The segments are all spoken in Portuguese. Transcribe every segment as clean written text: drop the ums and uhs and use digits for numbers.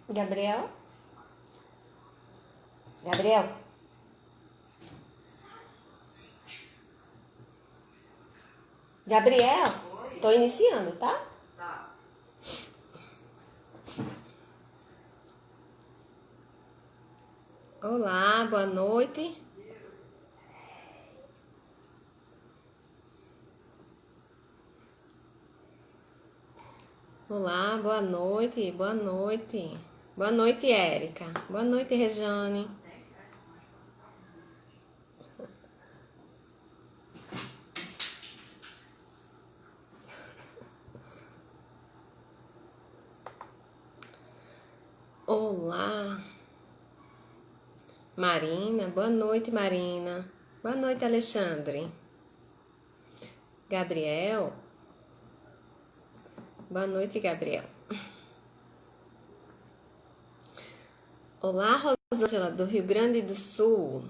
Gabriel? Gabriel? Gabriel? Oi? Tô iniciando, tá? Tá. Olá, boa noite. Olá, boa noite, boa noite. Boa noite, Érica. Boa noite, Rejane. Olá, Marina. Boa noite, Marina. Boa noite, Alexandre. Gabriel. Boa noite, Gabriel. Olá, Rosângela, do Rio Grande do Sul.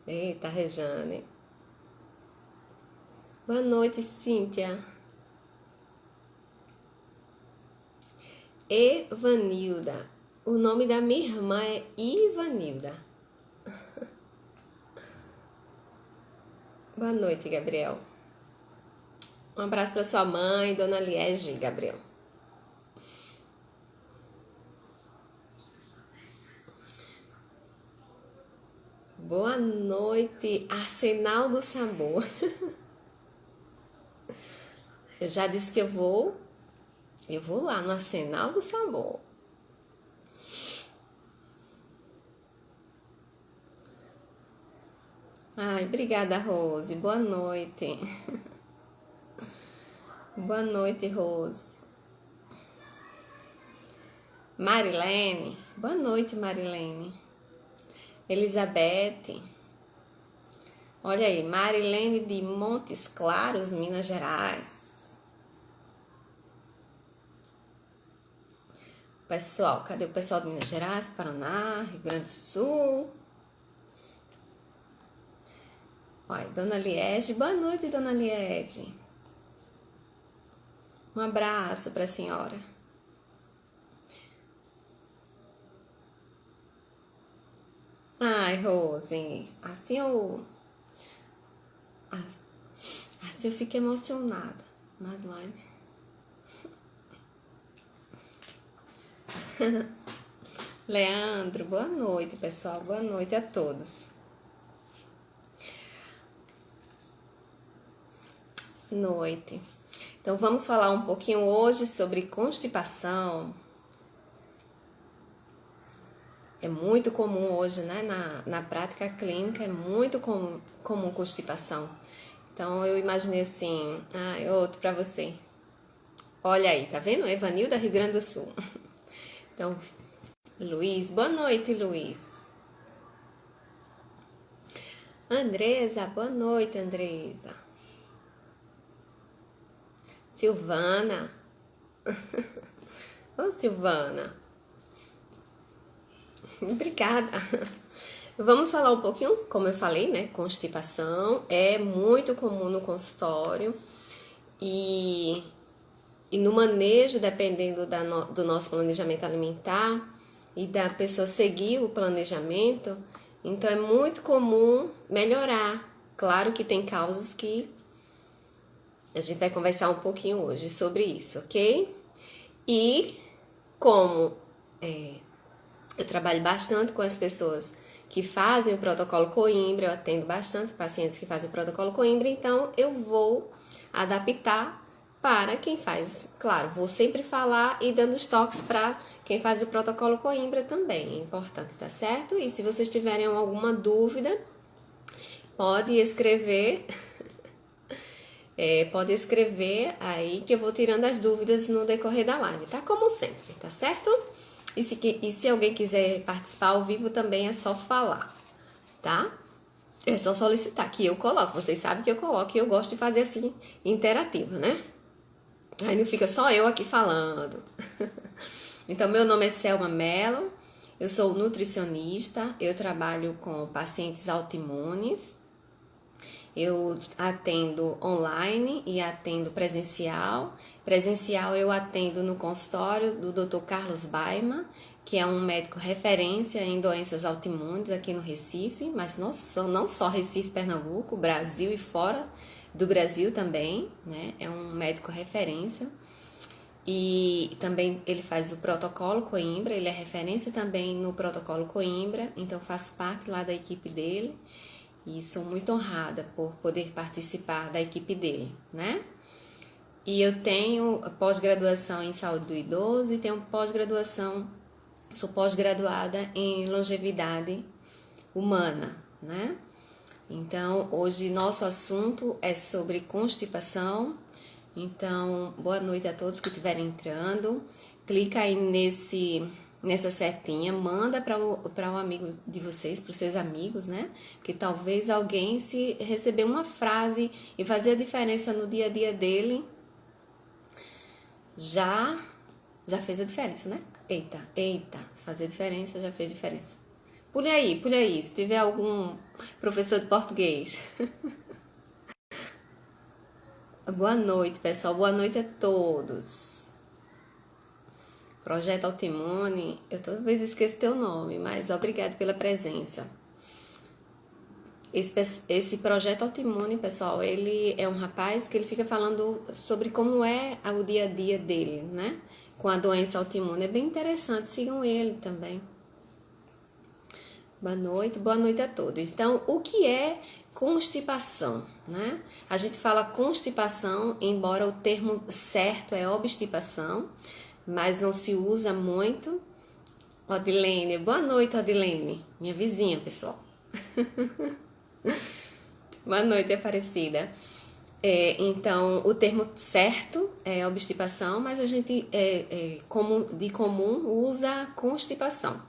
Eita, Rejane. Boa noite, Cíntia. Evanilda. O nome da minha irmã é Ivanilda. Boa noite, Gabriel. Um abraço para sua mãe, Dona Liege, Gabriel. Boa noite, Arsenal do Sabor. Eu já disse que eu vou lá no Arsenal do Sabor. Ai, obrigada, Rose. Boa noite. Boa noite, Rose. Marilene. Boa noite, Marilene. Elizabeth. Olha aí, Marilene de Montes Claros, Minas Gerais. Pessoal, cadê o pessoal de Minas Gerais, Paraná, Rio Grande do Sul? Olha, Dona Liege. Boa noite, Dona Liege. Um abraço para a senhora. Ai, Rose, assim eu fico emocionada. Mas live. Leandro, boa noite, pessoal. Boa noite a todos. Noite. Então vamos falar um pouquinho hoje sobre constipação. É muito comum hoje, né? Na prática clínica é muito comum constipação. Então eu imaginei assim, outro pra você. Olha aí, tá vendo? Evanilda, Rio Grande do Sul. Então, Luiz, boa noite, Luiz. Andresa, boa noite, Andresa. Silvana. Ô, Silvana. Obrigada. Vamos falar um pouquinho, como eu falei, né? Constipação é muito comum no consultório e no manejo, dependendo do nosso planejamento alimentar e da pessoa seguir o planejamento, então é muito comum melhorar. Claro que tem causas que a gente vai conversar um pouquinho hoje sobre isso, ok? E como eu trabalho bastante com as pessoas que fazem o protocolo Coimbra, eu atendo bastante pacientes que fazem o protocolo Coimbra, então eu vou adaptar para quem faz. Claro, vou sempre falar e dando os toques para quem faz o protocolo Coimbra também, é importante, tá certo? E se vocês tiverem alguma dúvida, pode escrever, pode escrever aí que eu vou tirando as dúvidas no decorrer da live, tá? Como sempre, tá certo? E se alguém quiser participar ao vivo também é só falar, tá? É só solicitar que eu coloco. Vocês sabem que eu coloco e eu gosto de fazer assim, interativo, né? Aí não fica só eu aqui falando. Então, meu nome é Selma Mello, eu sou nutricionista, eu trabalho com pacientes autoimunes Eu atendo online e atendo presencial. Presencial eu atendo no consultório do Dr. Carlos Baima, que é um médico referência em doenças autoimunes aqui no Recife, mas não só Recife, Pernambuco, Brasil e fora do Brasil também, né? É um médico referência. E também ele faz o protocolo Coimbra, ele é referência também no protocolo Coimbra, então faço parte lá da equipe dele e sou muito honrada por poder participar da equipe dele, né? E eu tenho pós-graduação em saúde do idoso e tenho sou pós-graduada em longevidade humana, né? Então, hoje nosso assunto é sobre constipação. Então, boa noite a todos que estiverem entrando. Clica aí nessa setinha, manda para o amigo de vocês, para os seus amigos, né? Porque talvez alguém, se receber uma frase e fazer a diferença no dia a dia dele, já fez a diferença, né? Eita, fazer diferença, já fez diferença. Pule aí, se tiver algum professor de português. Boa noite, pessoal, boa noite a todos. Projeto Autoimune, eu toda vez esqueço teu nome, mas obrigado pela presença. Esse projeto Autoimune, pessoal, ele é um rapaz que ele fica falando sobre como é o dia a dia dele, né? Com a doença autoimune. É bem interessante, sigam ele também. Boa noite a todos. Então, o que é constipação, né? A gente fala constipação, embora o termo certo é obstipação, mas não se usa muito. Odilene, boa noite, Odilene, minha vizinha, pessoal. Boa noite, Aparecida. Então, o termo certo é obstipação, mas a gente, de comum, usa constipação.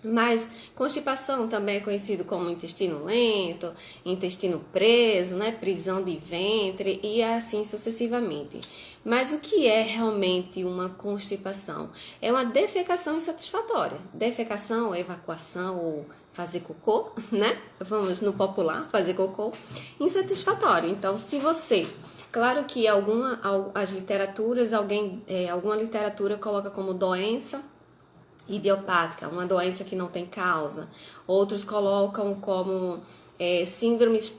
Mas constipação também é conhecido como intestino lento, intestino preso, né, prisão de ventre e assim sucessivamente. Mas o que é realmente uma constipação? É uma defecação insatisfatória. Defecação, evacuação ou fazer cocô, né? Vamos no popular, fazer cocô insatisfatório. Então, se você... Claro que as literaturas, alguma literatura coloca como doença idiopática, uma doença que não tem causa. Outros colocam como síndromes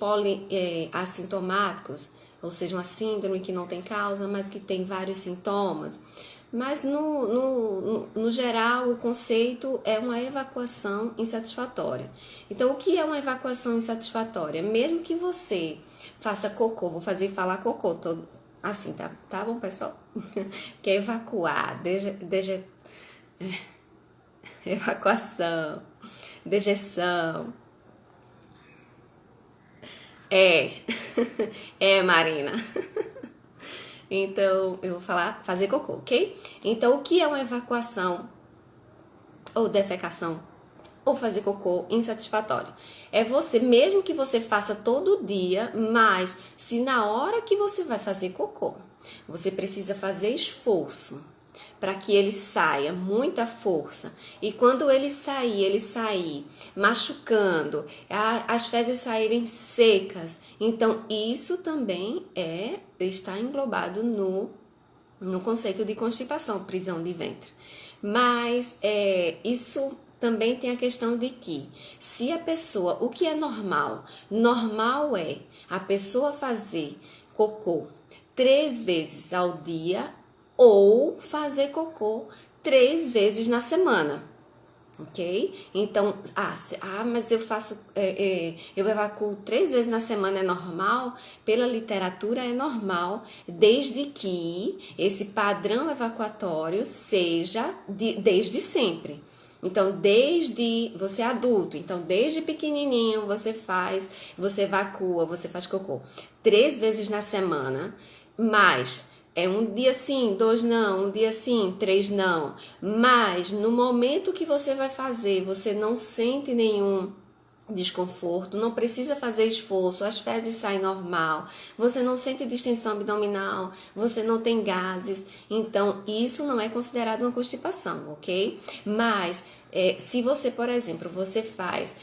assintomáticos, ou seja, uma síndrome que não tem causa, mas que tem vários sintomas. Mas, no geral, o conceito é uma evacuação insatisfatória. Então, o que é uma evacuação insatisfatória? Mesmo que você faça cocô, vou falar cocô, todo assim, tá bom, pessoal? Que é evacuar, evacuação, dejeção. Marina. Então, eu vou fazer cocô, ok? Então, o que é uma evacuação ou defecação ou fazer cocô insatisfatório? É você, mesmo que você faça todo dia, mas se na hora que você vai fazer cocô, você precisa fazer esforço para que ele saia, muita força. E quando ele sair machucando, as fezes saírem secas. Então, isso também está englobado no conceito de constipação, prisão de ventre. Mas isso também tem a questão de que, se a pessoa, o que é normal? Normal é a pessoa fazer cocô 3 vezes ao dia, ou fazer cocô 3 vezes na semana, ok? Então, mas eu faço, eu evacuo 3 vezes na semana, é normal? Pela literatura é normal, desde que esse padrão evacuatório seja desde sempre. Então, desde você é adulto, então desde pequenininho você evacua, você faz cocô 3 vezes na semana, mas um dia sim, 2 não, um dia sim, 3 não. Mas no momento que você vai fazer, você não sente nenhum desconforto, não precisa fazer esforço, as fezes saem normal, você não sente distensão abdominal, você não tem gases, então isso não é considerado uma constipação, ok? Mas se você, por exemplo, você faz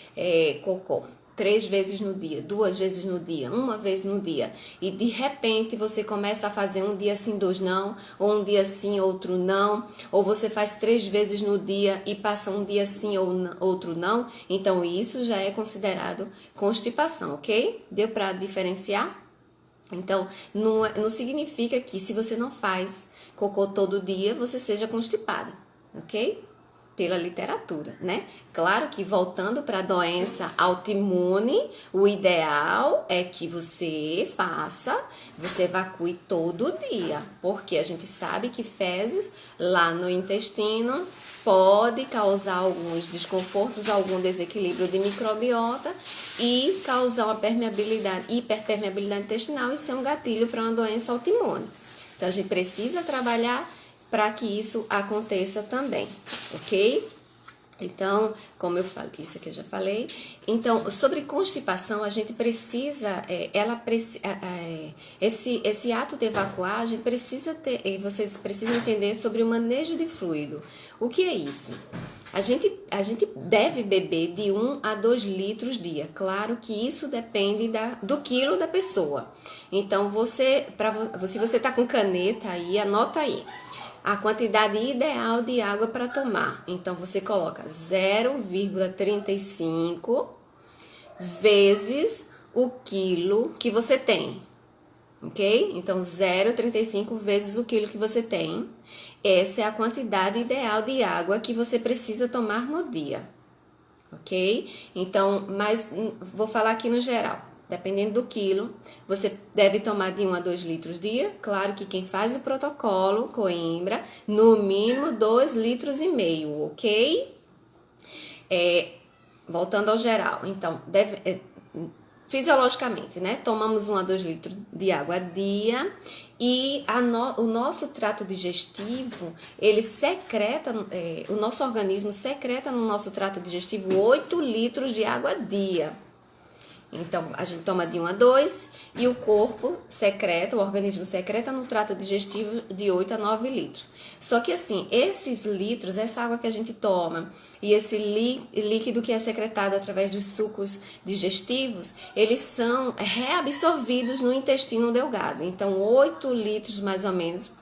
cocô 3 vezes no dia, 2 vezes no dia, 1 vez no dia, e de repente você começa a fazer um dia sim, 2 não, ou um dia sim, outro não, ou você faz 3 vezes no dia e passa um dia sim ou outro não, então isso já é considerado constipação, ok? Deu para diferenciar? Então, não significa que se você não faz cocô todo dia, você seja constipada, ok? Pela literatura, né? Claro que voltando para a doença autoimune, o ideal é que você evacue todo dia, porque a gente sabe que fezes lá no intestino pode causar alguns desconfortos, algum desequilíbrio de microbiota e causar uma hiperpermeabilidade intestinal e ser um gatilho para uma doença autoimune. Então a gente precisa trabalhar para que isso aconteça também, ok? Então, como eu falei, isso aqui eu já falei. Então, sobre constipação, a gente precisa, esse ato de evacuar, a gente precisa ter, vocês precisam entender sobre o manejo de fluido. O que é isso? A gente deve beber de 1 a 2 litros dia. Claro que isso depende do quilo da pessoa. Então, se você tá com caneta aí, anota aí a quantidade ideal de água para tomar. Então, você coloca 0,35 vezes o quilo que você tem, ok? Então, 0,35 vezes o quilo que você tem. Essa é a quantidade ideal de água que você precisa tomar no dia, ok? Então, mas vou falar aqui no geral. Dependendo do quilo, você deve tomar de 1 a 2 litros dia. Claro que quem faz o protocolo Coimbra, no mínimo 2,5 litros, ok? Voltando ao geral. Então, fisiologicamente, né? Tomamos 1 a 2 litros de água a dia e o nosso trato digestivo, ele secreta, o nosso organismo secreta no nosso trato digestivo 8 litros de água a dia. Então, a gente toma de 1 a 2 e o corpo secreta, o organismo secreta no trato digestivo de 8 a 9 litros. Só que assim, esses litros, essa água que a gente toma e esse líquido que é secretado através dos sucos digestivos, eles são reabsorvidos no intestino delgado. Então, 8 litros mais ou menos,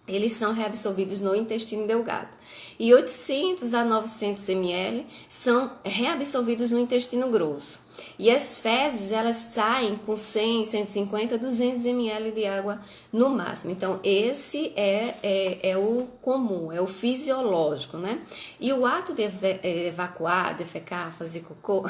eles são reabsorvidos no intestino delgado. E 800 a 900 ml são reabsorvidos no intestino grosso. E as fezes, elas saem com 100, 150, 200 ml de água no máximo. Então, esse é o comum, é o fisiológico, né? E o ato de evacuar, defecar, fazer cocô,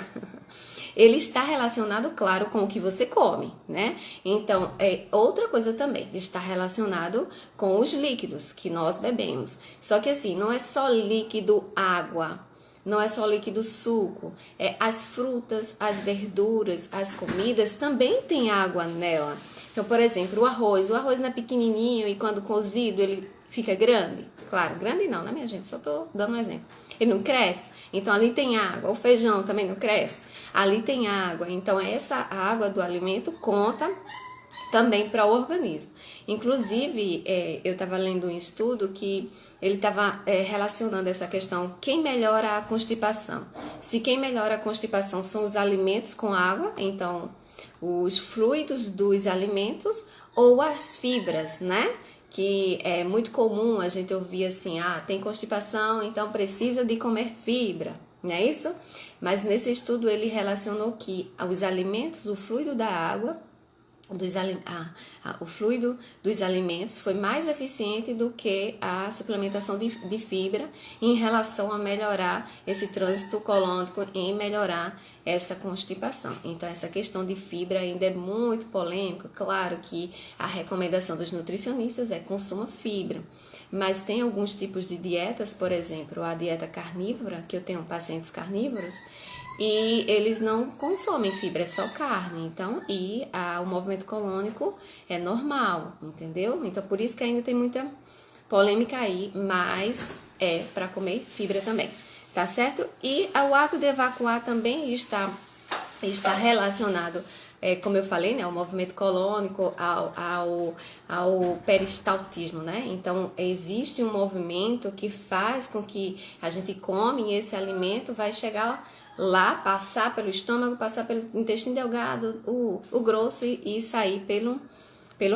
ele está relacionado, claro, com o que você come, né? Então, outra coisa também, está relacionado com os líquidos que nós bebemos. Só que assim, não é só líquido água, não é só líquido suco, as frutas, as verduras, as comidas também tem água nela. Então, por exemplo, o arroz não é pequenininho e quando cozido ele fica grande? Claro, grande não, né, minha gente? Só tô dando um exemplo. Ele não cresce, então ali tem água. O feijão também não cresce, ali tem água. Então, essa água do alimento conta também para o organismo. Inclusive, eu estava lendo um estudo que ele estava relacionando essa questão, quem melhora a constipação? Se quem melhora a constipação são os alimentos com água, então os fluidos dos alimentos ou as fibras, né? Que é muito comum a gente ouvir assim, tem constipação, então precisa de comer fibra, não é isso? Mas nesse estudo ele relacionou que os alimentos, o fluido da água, o fluido dos alimentos foi mais eficiente do que a suplementação de fibra em relação a melhorar esse trânsito colônico e melhorar essa constipação. Então, essa questão de fibra ainda é muito polêmica. Claro que a recomendação dos nutricionistas é consuma fibra, mas tem alguns tipos de dietas, por exemplo, a dieta carnívora, que eu tenho pacientes carnívoros, e eles não consomem fibra, é só carne. Então, o movimento colônico é normal, entendeu? Então, por isso que ainda tem muita polêmica aí, mas é para comer fibra também, tá certo? E o ato de evacuar também está relacionado, como eu falei, né, ao movimento colônico, ao peristaltismo, né? Então, existe um movimento que faz com que a gente come e esse alimento vai chegar lá, passar pelo estômago, passar pelo intestino delgado, o grosso e sair pelo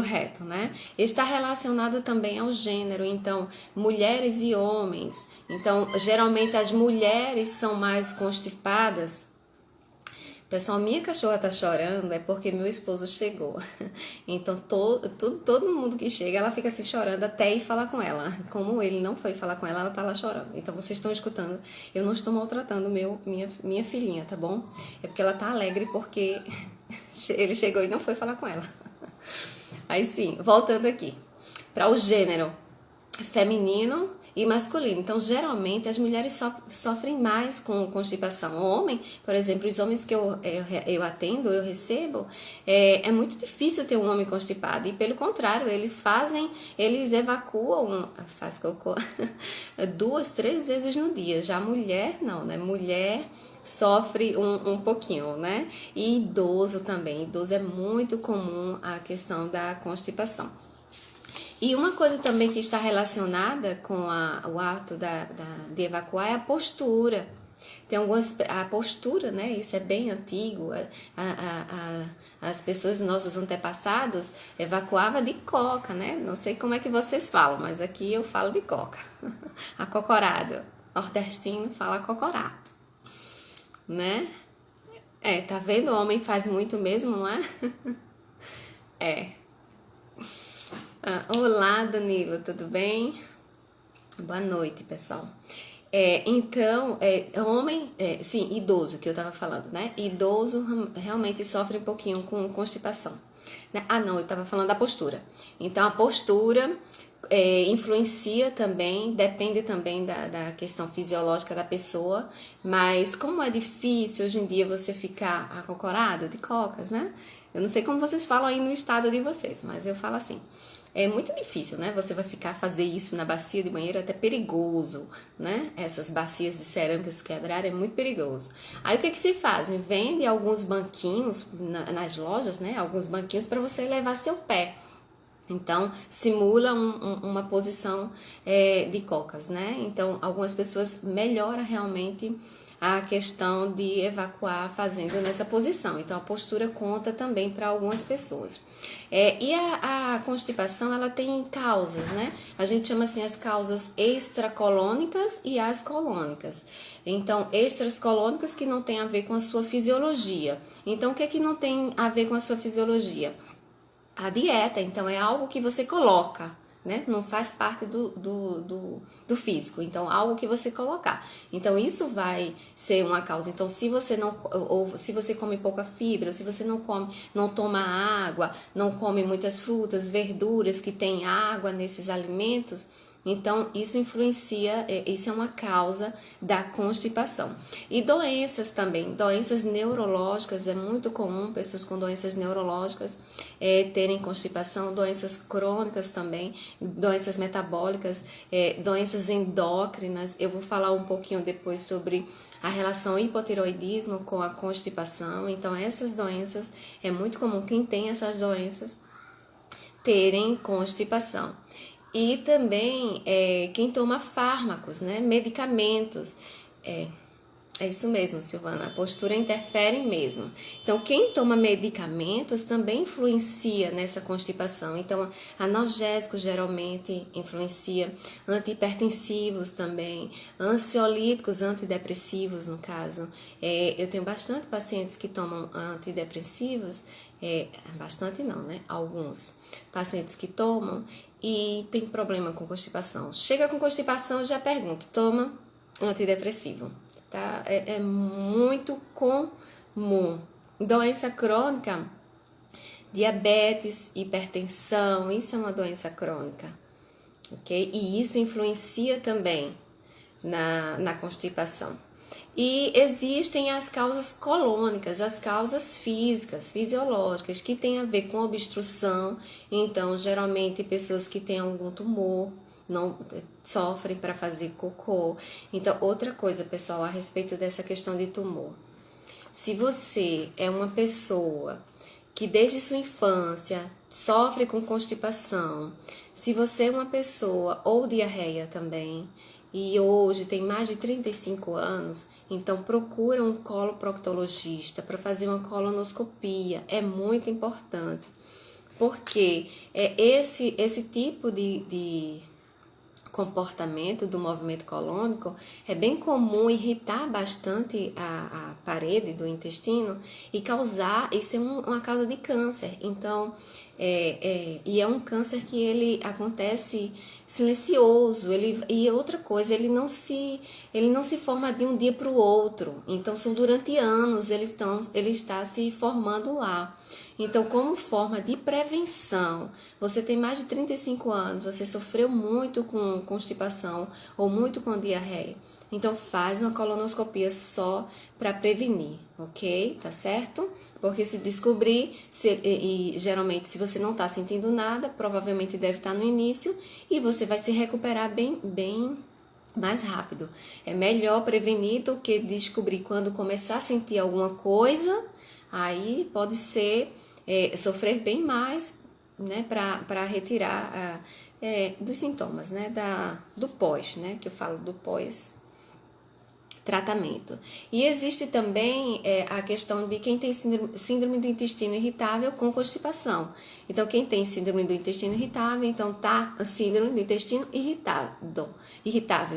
reto, né? Está relacionado também ao gênero, então, mulheres e homens. Então, geralmente as mulheres são mais constipadas. Pessoal, minha cachorra tá chorando é porque meu esposo chegou. Então, todo mundo que chega, ela fica assim chorando até ir falar com ela. Como ele não foi falar com ela, ela tá lá chorando. Então, vocês estão escutando. Eu não estou maltratando minha filhinha, tá bom? É porque ela tá alegre porque ele chegou e não foi falar com ela. Aí sim, voltando aqui. Para o gênero feminino e masculino. Então, geralmente, as mulheres sofrem mais com constipação. O homem, por exemplo, os homens que eu atendo, eu recebo, é muito difícil ter um homem constipado. E, pelo contrário, eles evacuam, faz cocô, 2, 3 vezes no dia. Já a mulher, não, né? Mulher sofre um pouquinho, né? E idoso também. Idoso é muito comum a questão da constipação. E uma coisa também que está relacionada com o ato de evacuar é a postura. Tem a postura, né? Isso é bem antigo. As pessoas, nossos antepassados, evacuavam de coca, né? Não sei como é que vocês falam, mas aqui eu falo de coca. Acocorado. Nordestino fala acocorado, né? Tá vendo? O homem faz muito mesmo, não é? Olá, Danilo, tudo bem? Boa noite, pessoal. Então, homem, sim, idoso, que eu tava falando, né? Idoso realmente sofre um pouquinho com constipação. Né? Não, eu tava falando da postura. Então, a postura influencia também, depende também da questão fisiológica da pessoa, mas como é difícil hoje em dia você ficar acocorado de cocas, né? Eu não sei como vocês falam aí no estado de vocês, mas eu falo assim. É muito difícil, né? Você vai fazer isso na bacia de banheiro, é até perigoso, né? Essas bacias de cerâmica se quebrarem é muito perigoso. Aí o que se faz? Vende alguns banquinhos nas lojas, né? Alguns banquinhos para você levar seu pé. Então, simula uma posição de cocas, né? Então, algumas pessoas melhoram realmente a questão de evacuar fazendo nessa posição. Então, a postura conta também para algumas pessoas. E a constipação, ela tem causas, né? A gente chama assim as causas extracolônicas e as colônicas. Então, extracolônicas que não tem a ver com a sua fisiologia. Então, o que é que não tem a ver com a sua fisiologia? A dieta, então, é algo que você coloca, né? Não faz parte do físico, então algo que você colocar. Então isso vai ser uma causa. Então se você não, ou se você come pouca fibra, ou se você não toma água, não come muitas frutas, verduras que tem água nesses alimentos, então isso influencia, isso é uma causa da constipação. E doenças também, doenças neurológicas, é muito comum pessoas com doenças neurológicas terem constipação, doenças crônicas também, doenças metabólicas, doenças endócrinas. Eu vou falar um pouquinho depois sobre a relação hipotiroidismo com a constipação. Então essas doenças, é muito comum quem tem essas doenças terem constipação. E também quem toma fármacos, né, medicamentos. É isso mesmo, Silvana, a postura interfere mesmo. Então, quem toma medicamentos também influencia nessa constipação. Então, analgésicos geralmente influencia, antihipertensivos também, ansiolíticos, antidepressivos no caso. Eu tenho bastante pacientes que tomam antidepressivos, bastante não, né? Alguns pacientes que tomam e tem problema com constipação. Chega com constipação, eu já pergunto, toma antidepressivo. Tá? É muito comum. Doença crônica, diabetes, hipertensão, isso é uma doença crônica, ok? E isso influencia também na constipação. E existem as causas colônicas, as causas físicas, fisiológicas, que têm a ver com obstrução. Então, geralmente, pessoas que têm algum tumor, não sofrem para fazer cocô. Então, outra coisa, pessoal, a respeito dessa questão de tumor. Se você é uma pessoa que desde sua infância sofre com constipação, se você é uma pessoa, ou diarreia também, e hoje tem mais de 35 anos, então procura um coloproctologista para fazer uma colonoscopia, é muito importante, porque esse tipo de comportamento do movimento colônico é bem comum irritar bastante a parede do intestino e causar, isso é uma causa de câncer. Então, e é um câncer que ele acontece silencioso, e outra coisa, ele não se forma de um dia para o outro. Então, são durante anos, ele está se formando lá. Então, como forma de prevenção, você tem mais de 35 anos, você sofreu muito com constipação ou muito com diarreia, então faz uma colonoscopia só para prevenir, ok? Tá certo? Porque se descobrir, e geralmente se você não está sentindo nada, provavelmente deve estar no início e você vai se recuperar bem mais rápido. É melhor prevenir do que descobrir quando começar a sentir alguma coisa. Aí pode ser sofrer bem mais, né, para retirar dos sintomas, né, do pós, né, que eu falo do pós-tratamento. E existe também a questão de quem tem síndrome do intestino irritável com constipação. Então, quem tem síndrome do intestino irritável, então tá síndrome do intestino irritável.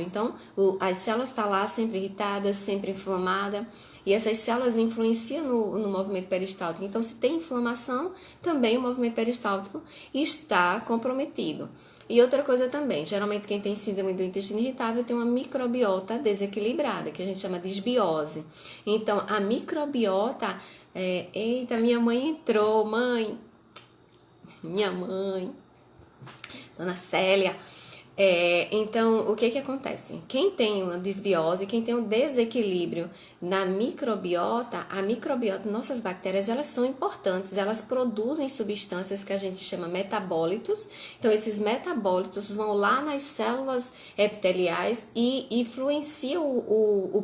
Então, as células estão lá sempre irritadas, sempre inflamadas, e essas células influenciam no movimento peristáltico. Então, se tem inflamação, também o movimento peristáltico está comprometido. E outra coisa também, geralmente quem tem síndrome do intestino irritável tem uma microbiota desequilibrada, que a gente chama de disbiose. Então, a microbiota... eita, minha mãe entrou, minha mãe, Dona Célia. Então, o que acontece? Quem tem uma disbiose, quem tem um desequilíbrio na microbiota, a microbiota, nossas bactérias, elas são importantes, elas produzem substâncias que a gente chama metabólitos. Então, esses metabólitos vão lá nas células epiteliais e influenciam o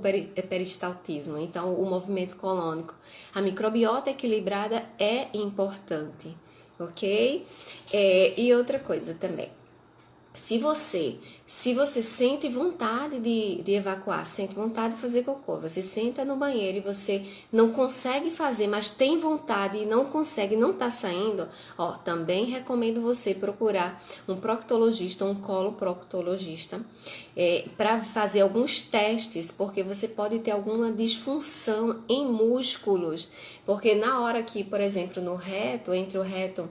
peristaltismo, então o movimento colônico. A microbiota equilibrada é importante, ok? E outra coisa também. Se você sente vontade de evacuar, sente vontade de fazer cocô, você senta no banheiro e você não consegue fazer, mas tem vontade e não consegue, não tá saindo, também recomendo você procurar um proctologista, um coloproctologista, para fazer alguns testes, porque você pode ter alguma disfunção em músculos, porque na hora que, por exemplo, no reto, entre o reto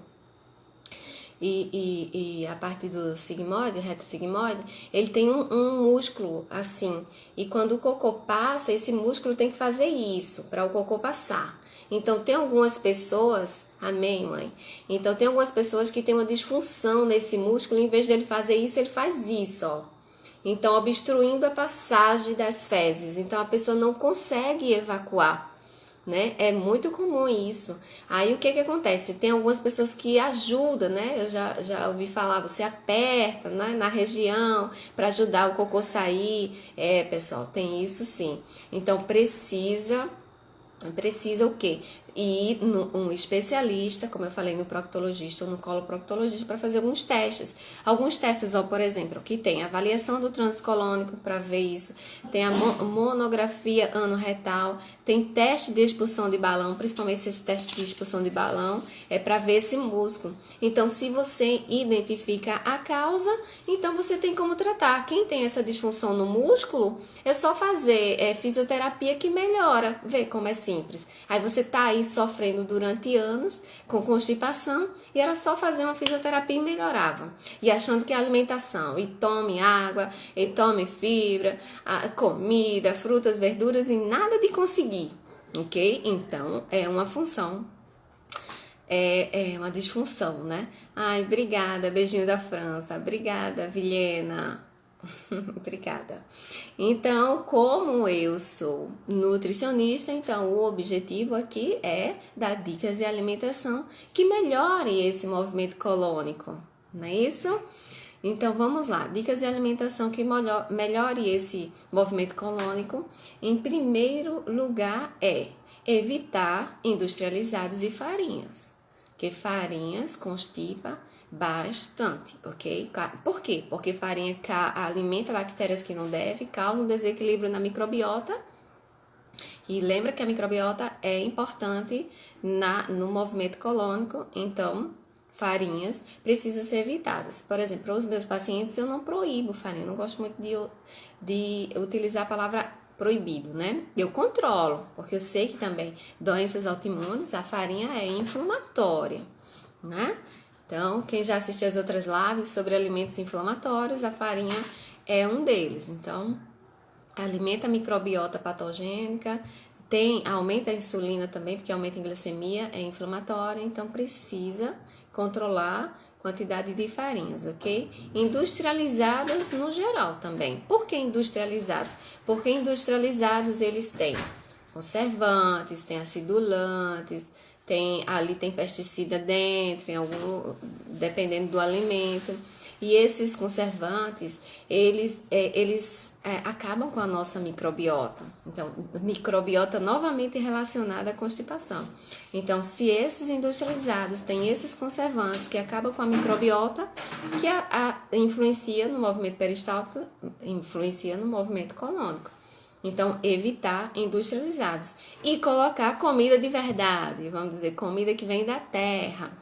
e a parte do sigmoide, reto sigmoide, ele tem um músculo assim, e quando o cocô passa, esse músculo tem que fazer isso para o cocô passar. Então tem algumas pessoas, amém, mãe? Então tem algumas pessoas que tem uma disfunção nesse músculo, em vez dele fazer isso, ele faz isso, ó. Então obstruindo a passagem das fezes, então a pessoa não consegue evacuar, né? É muito comum isso. Aí o que acontece? Tem algumas pessoas que ajudam, né? Eu já ouvi falar, você aperta, né, na região para ajudar o cocô a sair. Pessoal, tem isso sim. Então precisa o quê? Ir um especialista, como eu falei, no proctologista ou no coloproctologista, para fazer alguns testes. Alguns testes, por exemplo, que tem avaliação do trânsito colônico para ver isso, tem a monografia anorretal, tem teste de expulsão de balão, principalmente esse teste de expulsão de balão, é para ver esse músculo. Então, se você identifica a causa, então você tem como tratar. Quem tem essa disfunção no músculo, é só fazer fisioterapia que melhora. Vê como é simples. Aí você tá aí sofrendo durante anos com constipação e era só fazer uma fisioterapia e melhorava. E achando que a alimentação, e tome água, e tome fibra, comida, frutas, verduras e nada de conseguir, ok? Então, é uma função, é uma disfunção, né? Ai, obrigada, beijinho da França, obrigada, Vilhena. Obrigada. Então, como eu sou nutricionista, então o objetivo aqui é dar dicas de alimentação que melhore esse movimento colônico, não é isso? Então, vamos lá. Dicas de alimentação que melhore esse movimento colônico. Em primeiro lugar evitar industrializados e farinhas, que farinhas constipa, bastante, ok? Por quê? Porque farinha alimenta bactérias que não deve, causa um desequilíbrio na microbiota. E lembra que a microbiota é importante no movimento colônico, então farinhas precisam ser evitadas. Por exemplo, para os meus pacientes eu não proíbo farinha, eu não gosto muito de utilizar a palavra proibido, né? Eu controlo, porque eu sei que também doenças autoimunes, a farinha é inflamatória, né? Então, quem já assistiu as outras lives sobre alimentos inflamatórios, a farinha é um deles. Então, alimenta a microbiota patogênica, aumenta a insulina também, porque aumenta a glicemia, é inflamatória, então precisa controlar a quantidade de farinhas, ok? Industrializadas no geral também. Por que industrializadas? Porque industrializados eles têm conservantes, têm acidulantes, ali tem pesticida dentro, dependendo do alimento. E esses conservantes, eles acabam com a nossa microbiota. Então, microbiota novamente relacionada à constipação. Então, se esses industrializados têm esses conservantes que acabam com a microbiota, que influencia no movimento peristáltico, influencia no movimento colônico. Então, evitar industrializados. E colocar comida de verdade, vamos dizer, comida que vem da terra.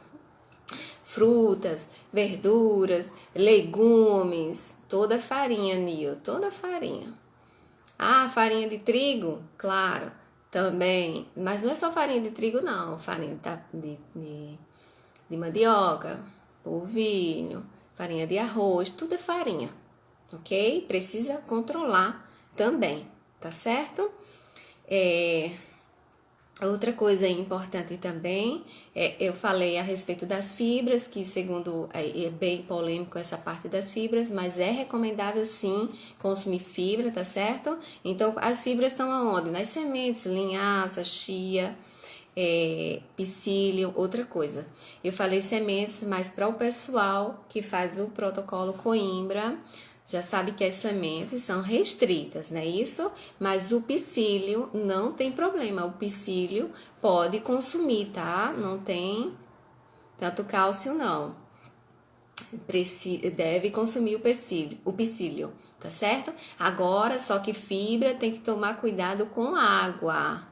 Frutas, verduras, legumes, toda farinha, Nil, toda farinha. Ah, farinha de trigo? Claro, também. Mas não é só farinha de trigo, não. Farinha de mandioca, polvilho, farinha de arroz, tudo é farinha, ok? Precisa controlar também, tá certo? Outra coisa importante também, eu falei a respeito das fibras, que segundo, é bem polêmico essa parte das fibras, mas é recomendável sim consumir fibra, tá certo? Então, as fibras estão aonde? Nas sementes, linhaça, chia, psyllium, outra coisa. Eu falei sementes, mas para o pessoal que faz o protocolo Coimbra, já sabe que as sementes são restritas, não é isso? Mas o psyllium não tem problema. O psyllium pode consumir, tá? Não tem tanto cálcio, não. Deve consumir o psyllium, tá certo? Agora, só que fibra tem que tomar cuidado com água,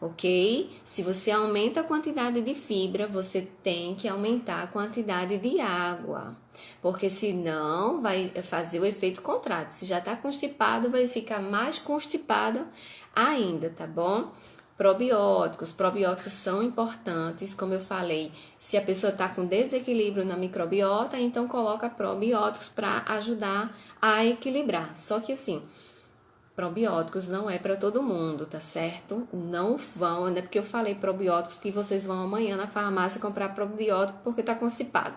ok? Se você aumenta a quantidade de fibra, você tem que aumentar a quantidade de água, porque senão vai fazer o efeito contrário. Se já tá constipado, vai ficar mais constipado ainda, tá bom? Probióticos são importantes, como eu falei, se a pessoa está com desequilíbrio na microbiota, então coloca probióticos para ajudar a equilibrar. Só que assim, probióticos não é para todo mundo, tá certo? Não vão, não é porque eu falei probióticos que vocês vão amanhã na farmácia comprar probiótico porque tá constipado,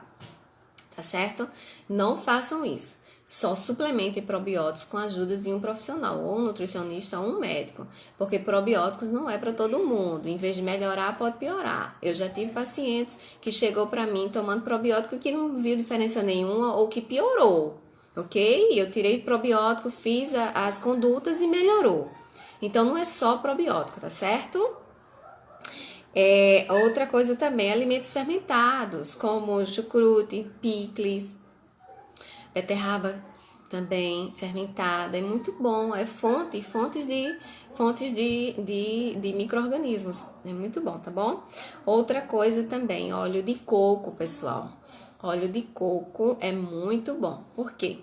tá certo? Não façam isso. Só suplementem probióticos com a ajuda de um profissional, ou um nutricionista ou um médico, porque probióticos não é para todo mundo. Em vez de melhorar, pode piorar. Eu já tive pacientes que chegou para mim tomando probiótico que não viu diferença nenhuma ou que piorou, ok? Eu tirei probiótico, fiz as condutas e melhorou. Então, não é só probiótico, tá certo? Outra coisa também, alimentos fermentados, como chucrute, picles, beterraba também fermentada, é muito bom, é fontes de micro-organismos, é muito bom, tá bom? Outra coisa também, óleo de coco, pessoal. Óleo de coco é muito bom, por quê?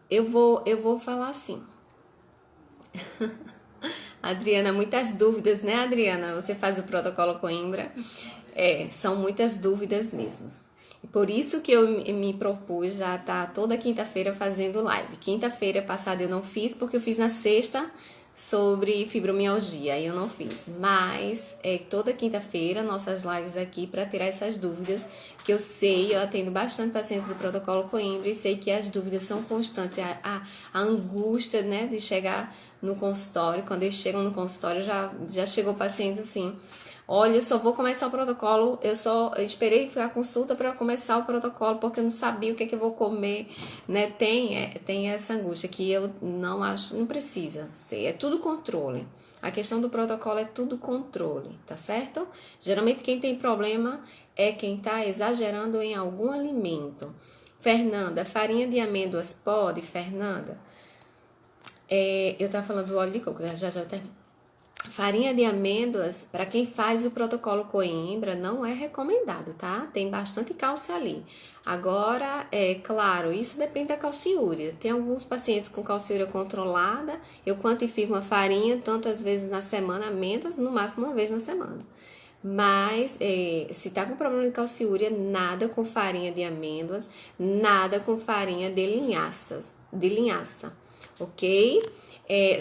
Eu vou falar assim. Adriana, muitas dúvidas, né, Adriana? Você faz o protocolo Coimbra. São muitas dúvidas mesmo. E por isso que eu me propus já estar toda quinta-feira fazendo live. Quinta-feira passada eu não fiz, porque eu fiz na sexta sobre fibromialgia, aí eu não fiz. Mas toda quinta-feira nossas lives aqui para tirar essas dúvidas, que eu sei, eu atendo bastante pacientes do protocolo Coimbra e sei que as dúvidas são constantes. A angústia, né, de chegar no consultório, quando eles chegam no consultório, já chegou pacientes assim: Olha, eu só vou começar o protocolo, eu só esperei a consulta para começar o protocolo, porque eu não sabia o que é que eu vou comer, né? Tem essa angústia que eu não acho, não precisa ser, é tudo controle. A questão do protocolo é tudo controle, tá certo? Geralmente quem tem problema é quem tá exagerando em algum alimento. Fernanda, farinha de amêndoas pode, Fernanda? Eu tava falando do óleo de coco, já termino. Farinha de amêndoas, para quem faz o protocolo Coimbra, não é recomendado, tá? Tem bastante cálcio ali. Agora, é claro, isso depende da calciúria. Tem alguns pacientes com calciúria controlada, eu quantifico uma farinha tantas vezes na semana, amêndoas, no máximo uma vez na semana. Mas, se tá com problema de calciúria, nada com farinha de amêndoas, nada com farinha de linhaça, ok?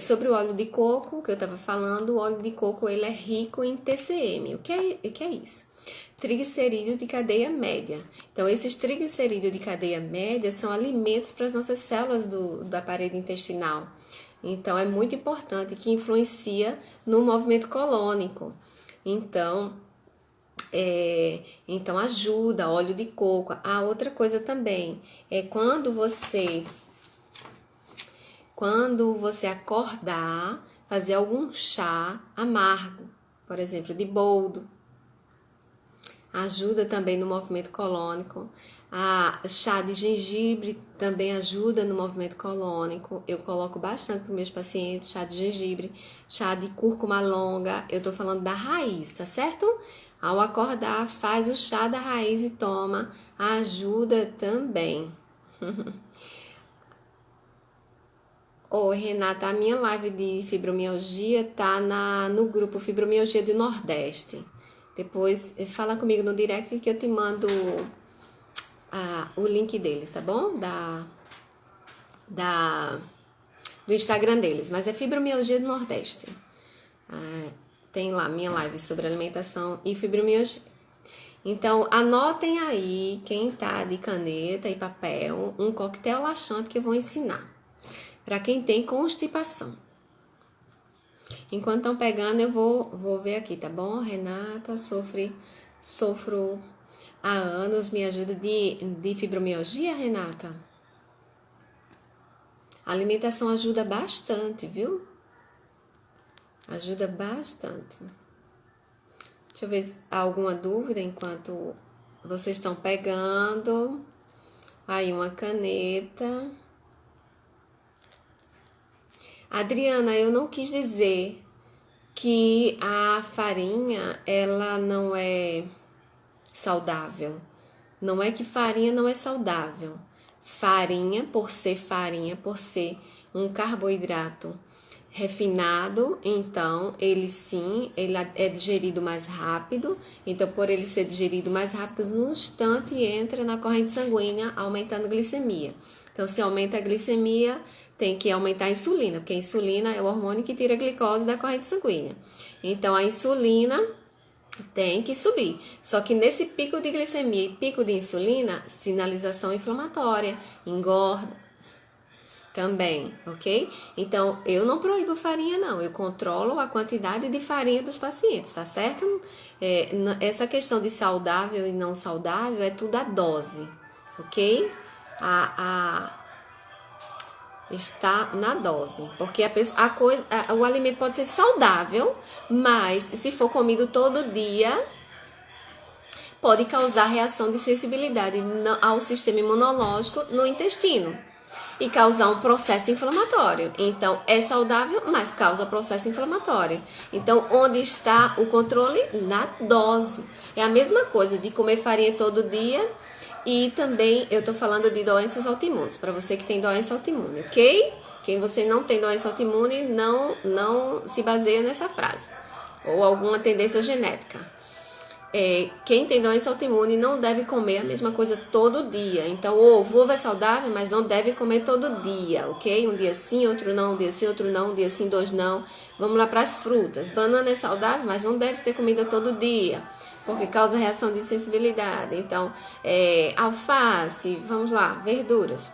Sobre o óleo de coco, que eu estava falando, o óleo de coco ele é rico em TCM. O que é isso? Triglicerídeo de cadeia média. Então, esses triglicerídeos de cadeia média são alimentos para as nossas células da parede intestinal. Então, é muito importante que influencia no movimento colônico. Então ajuda, óleo de coco. A outra coisa também é quando você acordar, fazer algum chá amargo, por exemplo, de boldo. Ajuda também no movimento colônico. Chá de gengibre também ajuda no movimento colônico. Eu coloco bastante para meus pacientes, chá de gengibre, chá de cúrcuma longa. Eu tô falando da raiz, tá certo? Ao acordar, faz o chá da raiz e toma. Ajuda também. Oi, Renata, a minha live de fibromialgia tá no grupo Fibromialgia do Nordeste. Depois fala comigo no direct que eu te mando o link deles, tá bom? Do Instagram deles, mas é Fibromialgia do Nordeste. Tem lá minha live sobre alimentação e fibromialgia. Então, anotem aí, quem tá de caneta e papel, um coquetel laxante que eu vou ensinar. Para quem tem constipação. Enquanto estão pegando, eu vou ver aqui, tá bom? Renata, sofro há anos, me ajuda de fibromialgia, Renata? A alimentação ajuda bastante, viu? Ajuda bastante. Deixa eu ver se há alguma dúvida enquanto vocês estão pegando. Aí, uma caneta. Adriana, eu não quis dizer que a farinha, ela não é saudável. Não é que farinha não é saudável. Farinha, por ser um carboidrato refinado, então ele é digerido mais rápido. Então, por ele ser digerido mais rápido, no instante entra na corrente sanguínea, aumentando a glicemia. Então, se aumenta a glicemia, tem que aumentar a insulina, porque a insulina é o hormônio que tira a glicose da corrente sanguínea. Então, a insulina tem que subir. Só que nesse pico de glicemia e pico de insulina, sinalização inflamatória, engorda também, ok? Então, eu não proíbo farinha, não. Eu controlo a quantidade de farinha dos pacientes, tá certo? Essa questão de saudável e não saudável é tudo a dose, ok? Está na dose, porque o alimento pode ser saudável, mas se for comido todo dia, pode causar reação de sensibilidade ao sistema imunológico no intestino e causar um processo inflamatório. Então, é saudável, mas causa processo inflamatório. Então, onde está o controle? Na dose. É a mesma coisa de comer farinha todo dia. E também eu tô falando de doenças autoimunes, para você que tem doença autoimune, ok? Quem você não tem doença autoimune, não se baseia nessa frase. Ou alguma tendência genética. Quem tem doença autoimune não deve comer a mesma coisa todo dia. Então, ovo é saudável, mas não deve comer todo dia, ok? Um dia sim, outro não, um dia sim, outro não, um dia sim, dois não. Vamos lá para as frutas. Banana é saudável, mas não deve ser comida todo dia, porque causa reação de sensibilidade. Então, alface, vamos lá, verduras.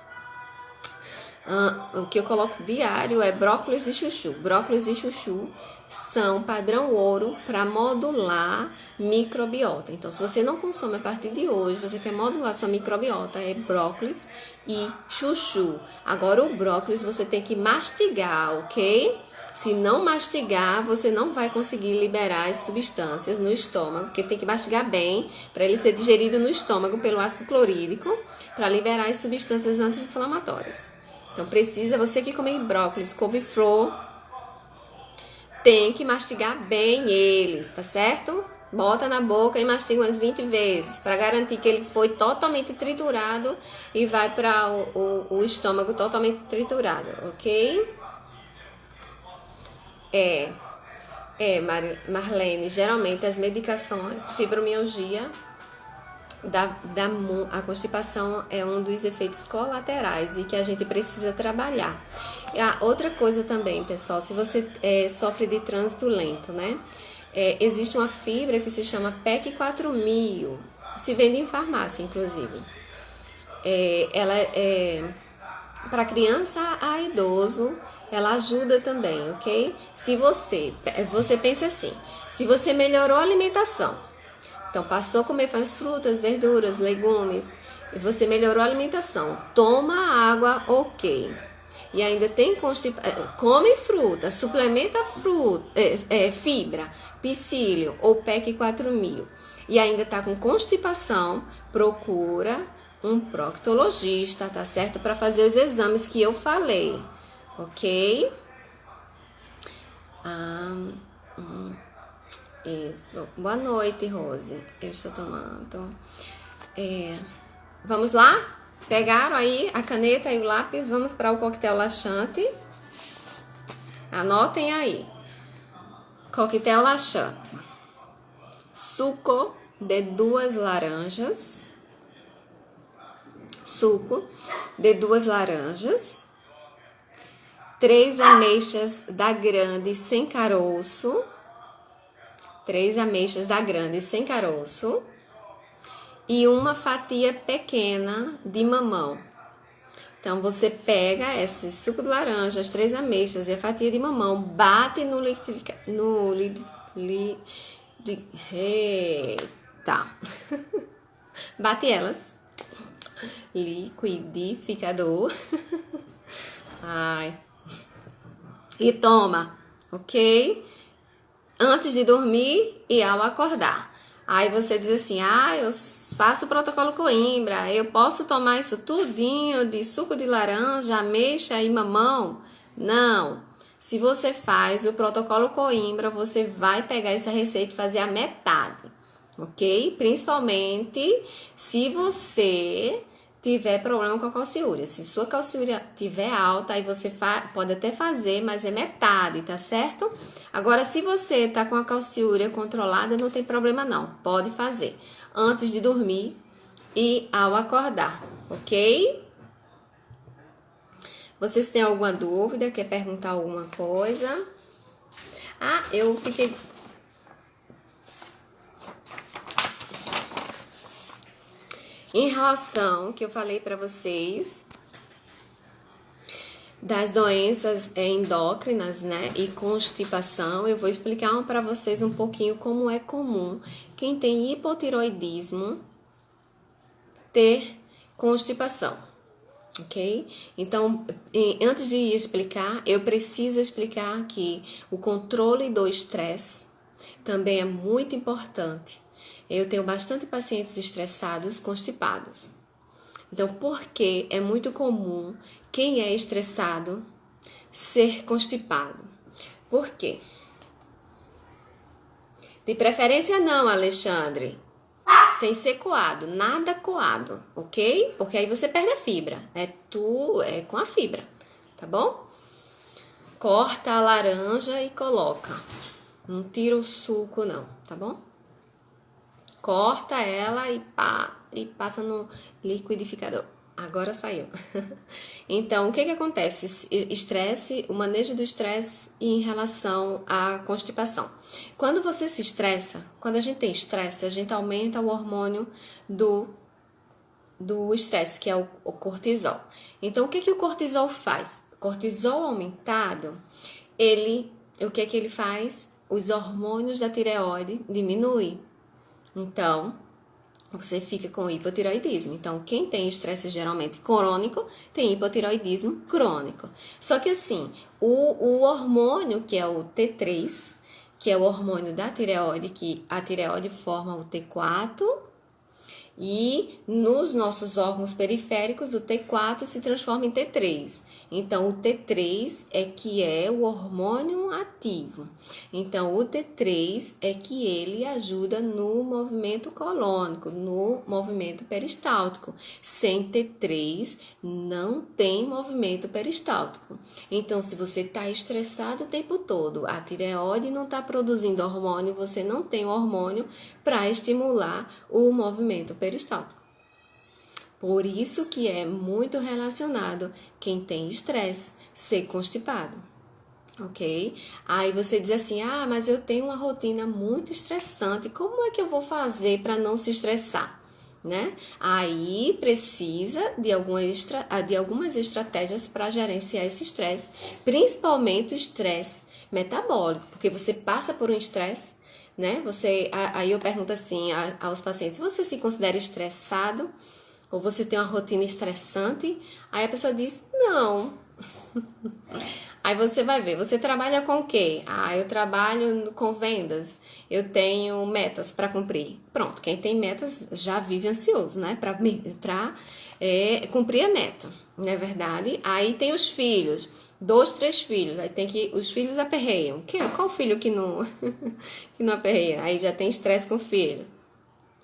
O que eu coloco diário é brócolis e chuchu. Brócolis e chuchu são padrão ouro para modular microbiota. Então, se você não consome a partir de hoje, você quer modular sua microbiota, é brócolis e chuchu. Agora, o brócolis você tem que mastigar, ok? Se não mastigar, você não vai conseguir liberar as substâncias no estômago, porque tem que mastigar bem para ele ser digerido no estômago pelo ácido clorídrico, para liberar as substâncias anti-inflamatórias. Então precisa, você que come brócolis, couve-flor, tem que mastigar bem eles, tá certo? Bota na boca e mastiga umas 20 vezes, para garantir que ele foi totalmente triturado e vai para o estômago totalmente triturado, ok? Marlene, geralmente as medicações, fibromialgia, a constipação é um dos efeitos colaterais e que a gente precisa trabalhar. Outra coisa também, pessoal, se você sofre de trânsito lento, né? Existe uma fibra que se chama PEC 4000, se vende em farmácia, inclusive. Ela é para criança a idoso, ela ajuda também, ok? Se você pensa assim, se você melhorou a alimentação, então passou a comer mais frutas, verduras, legumes, e você melhorou a alimentação, toma água, ok. E ainda tem come fruta, suplementa fibra, psyllium ou PEC 4000 e ainda tá com constipação, procura um proctologista, tá certo? Para fazer os exames que eu falei, ok? Isso. Boa noite, Rose. Eu estou tomando. Vamos lá? Pegaram aí a caneta e o lápis? Vamos para o coquetel laxante. Anotem aí. Coquetel laxante. Suco de 2 laranjas. Suco de 2 laranjas. 3 ameixas da grande sem caroço. 3 ameixas da grande sem caroço. E uma fatia pequena de mamão. Então, você pega esse suco de laranja, as 3 ameixas e a fatia de mamão, bate no liquidificador. Eita! Bate elas. Liquidificador. Ai. E toma, ok? Antes de dormir e ao acordar. Aí você diz assim, eu faço o protocolo Coimbra, eu posso tomar isso tudinho de suco de laranja, ameixa e mamão? Não. Se você faz o protocolo Coimbra, você vai pegar essa receita e fazer a metade, ok? Principalmente se você tiver problema com a calciúria. Se sua calciúria tiver alta, aí você pode até fazer, mas é metade, tá certo? Agora, se você tá com a calciúria controlada, não tem problema não. Pode fazer antes de dormir e ao acordar, ok? Vocês têm alguma dúvida? Quer perguntar alguma coisa? Eu fiquei... Em relação que eu falei para vocês das doenças endócrinas, né, e constipação, eu vou explicar para vocês um pouquinho como é comum quem tem hipotiroidismo ter constipação, ok? Então, antes de explicar, eu preciso explicar que o controle do estresse também é muito importante. Eu tenho bastante pacientes estressados, constipados. Então, por que é muito comum quem é estressado ser constipado? Por quê? De preferência não, Alexandre. Sem ser coado, nada coado, ok? Porque aí você perde a fibra. É com a fibra, tá bom? Corta a laranja e coloca. Não tira o suco não, tá bom? Corta ela e passa no liquidificador. Agora saiu. Então, o que acontece? Estresse, o manejo do estresse em relação à constipação. Quando você se estressa, quando a gente tem estresse, a gente aumenta o hormônio do estresse, que é o cortisol. Então, o que o cortisol faz? Cortisol aumentado, o que ele faz? Os hormônios da tireoide diminuem. Então, você fica com hipotireoidismo. Então, quem tem estresse geralmente crônico, tem hipotireoidismo crônico. Só que assim, o hormônio que é o T3, que é o hormônio da tireoide, que a tireoide forma o T4, e nos nossos órgãos periféricos, o T4 se transforma em T3. Então, o T3 é que é o hormônio ativo. Então, o T3 é que ele ajuda no movimento colônico, no movimento peristáltico. Sem T3, não tem movimento peristáltico. Então, se você está estressado o tempo todo, a tireoide não está produzindo hormônio, você não tem o hormônio para estimular o movimento peristáltico. Por isso que é muito relacionado quem tem estresse ser constipado, ok? Aí você diz assim, mas eu tenho uma rotina muito estressante, como é que eu vou fazer para não se estressar? Né? Aí precisa de algumas estratégias para gerenciar esse estresse, principalmente o estresse metabólico, porque você passa por um estresse, né? Aí eu pergunto assim aos pacientes, você se considera estressado? Ou você tem uma rotina estressante? Aí a pessoa diz, não. Aí você vai ver, você trabalha com o quê? Eu trabalho com vendas, eu tenho metas para cumprir. Pronto, quem tem metas já vive ansioso, né? Para cumprir a meta, não é verdade? Aí tem os filhos, 2, 3 filhos, aí os filhos aperreiam. Qual filho que não, que não aperreia? Aí já tem estresse com o filho.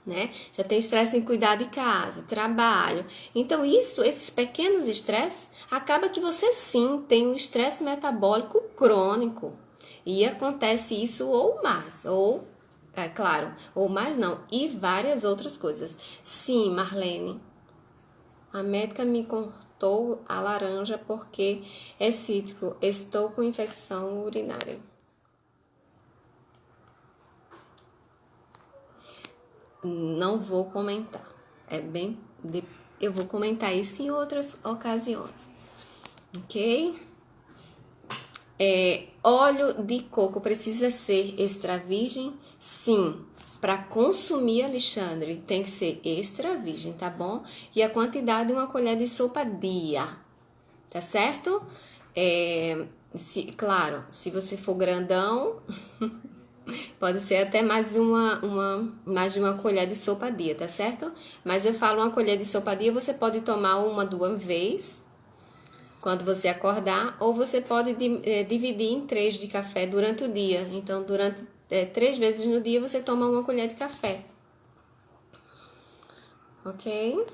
Né? Já tem estresse em cuidar de casa, trabalho. Então, esses pequenos estresses, acaba que você sim tem um estresse metabólico crônico. E acontece isso ou mais, ou mais não, e várias outras coisas. Sim, Marlene, a médica me cortou a laranja porque é cítrico, estou com infecção urinária. Não vou comentar. Eu vou comentar isso em outras ocasiões. Ok? Óleo de coco precisa ser extra virgem? Sim. Para consumir, Alexandre, tem que ser extra virgem, tá bom? E a quantidade de uma colher de sopa dia. Tá certo? Claro, se você for grandão... Pode ser até mais de uma colher de sopa a dia, tá certo? Mas eu falo uma colher de sopa a dia, você pode tomar uma de uma vez, quando você acordar, ou você pode dividir em 3 de café durante o dia. Então, durante 3 vezes no dia, você toma uma colher de café. Ok?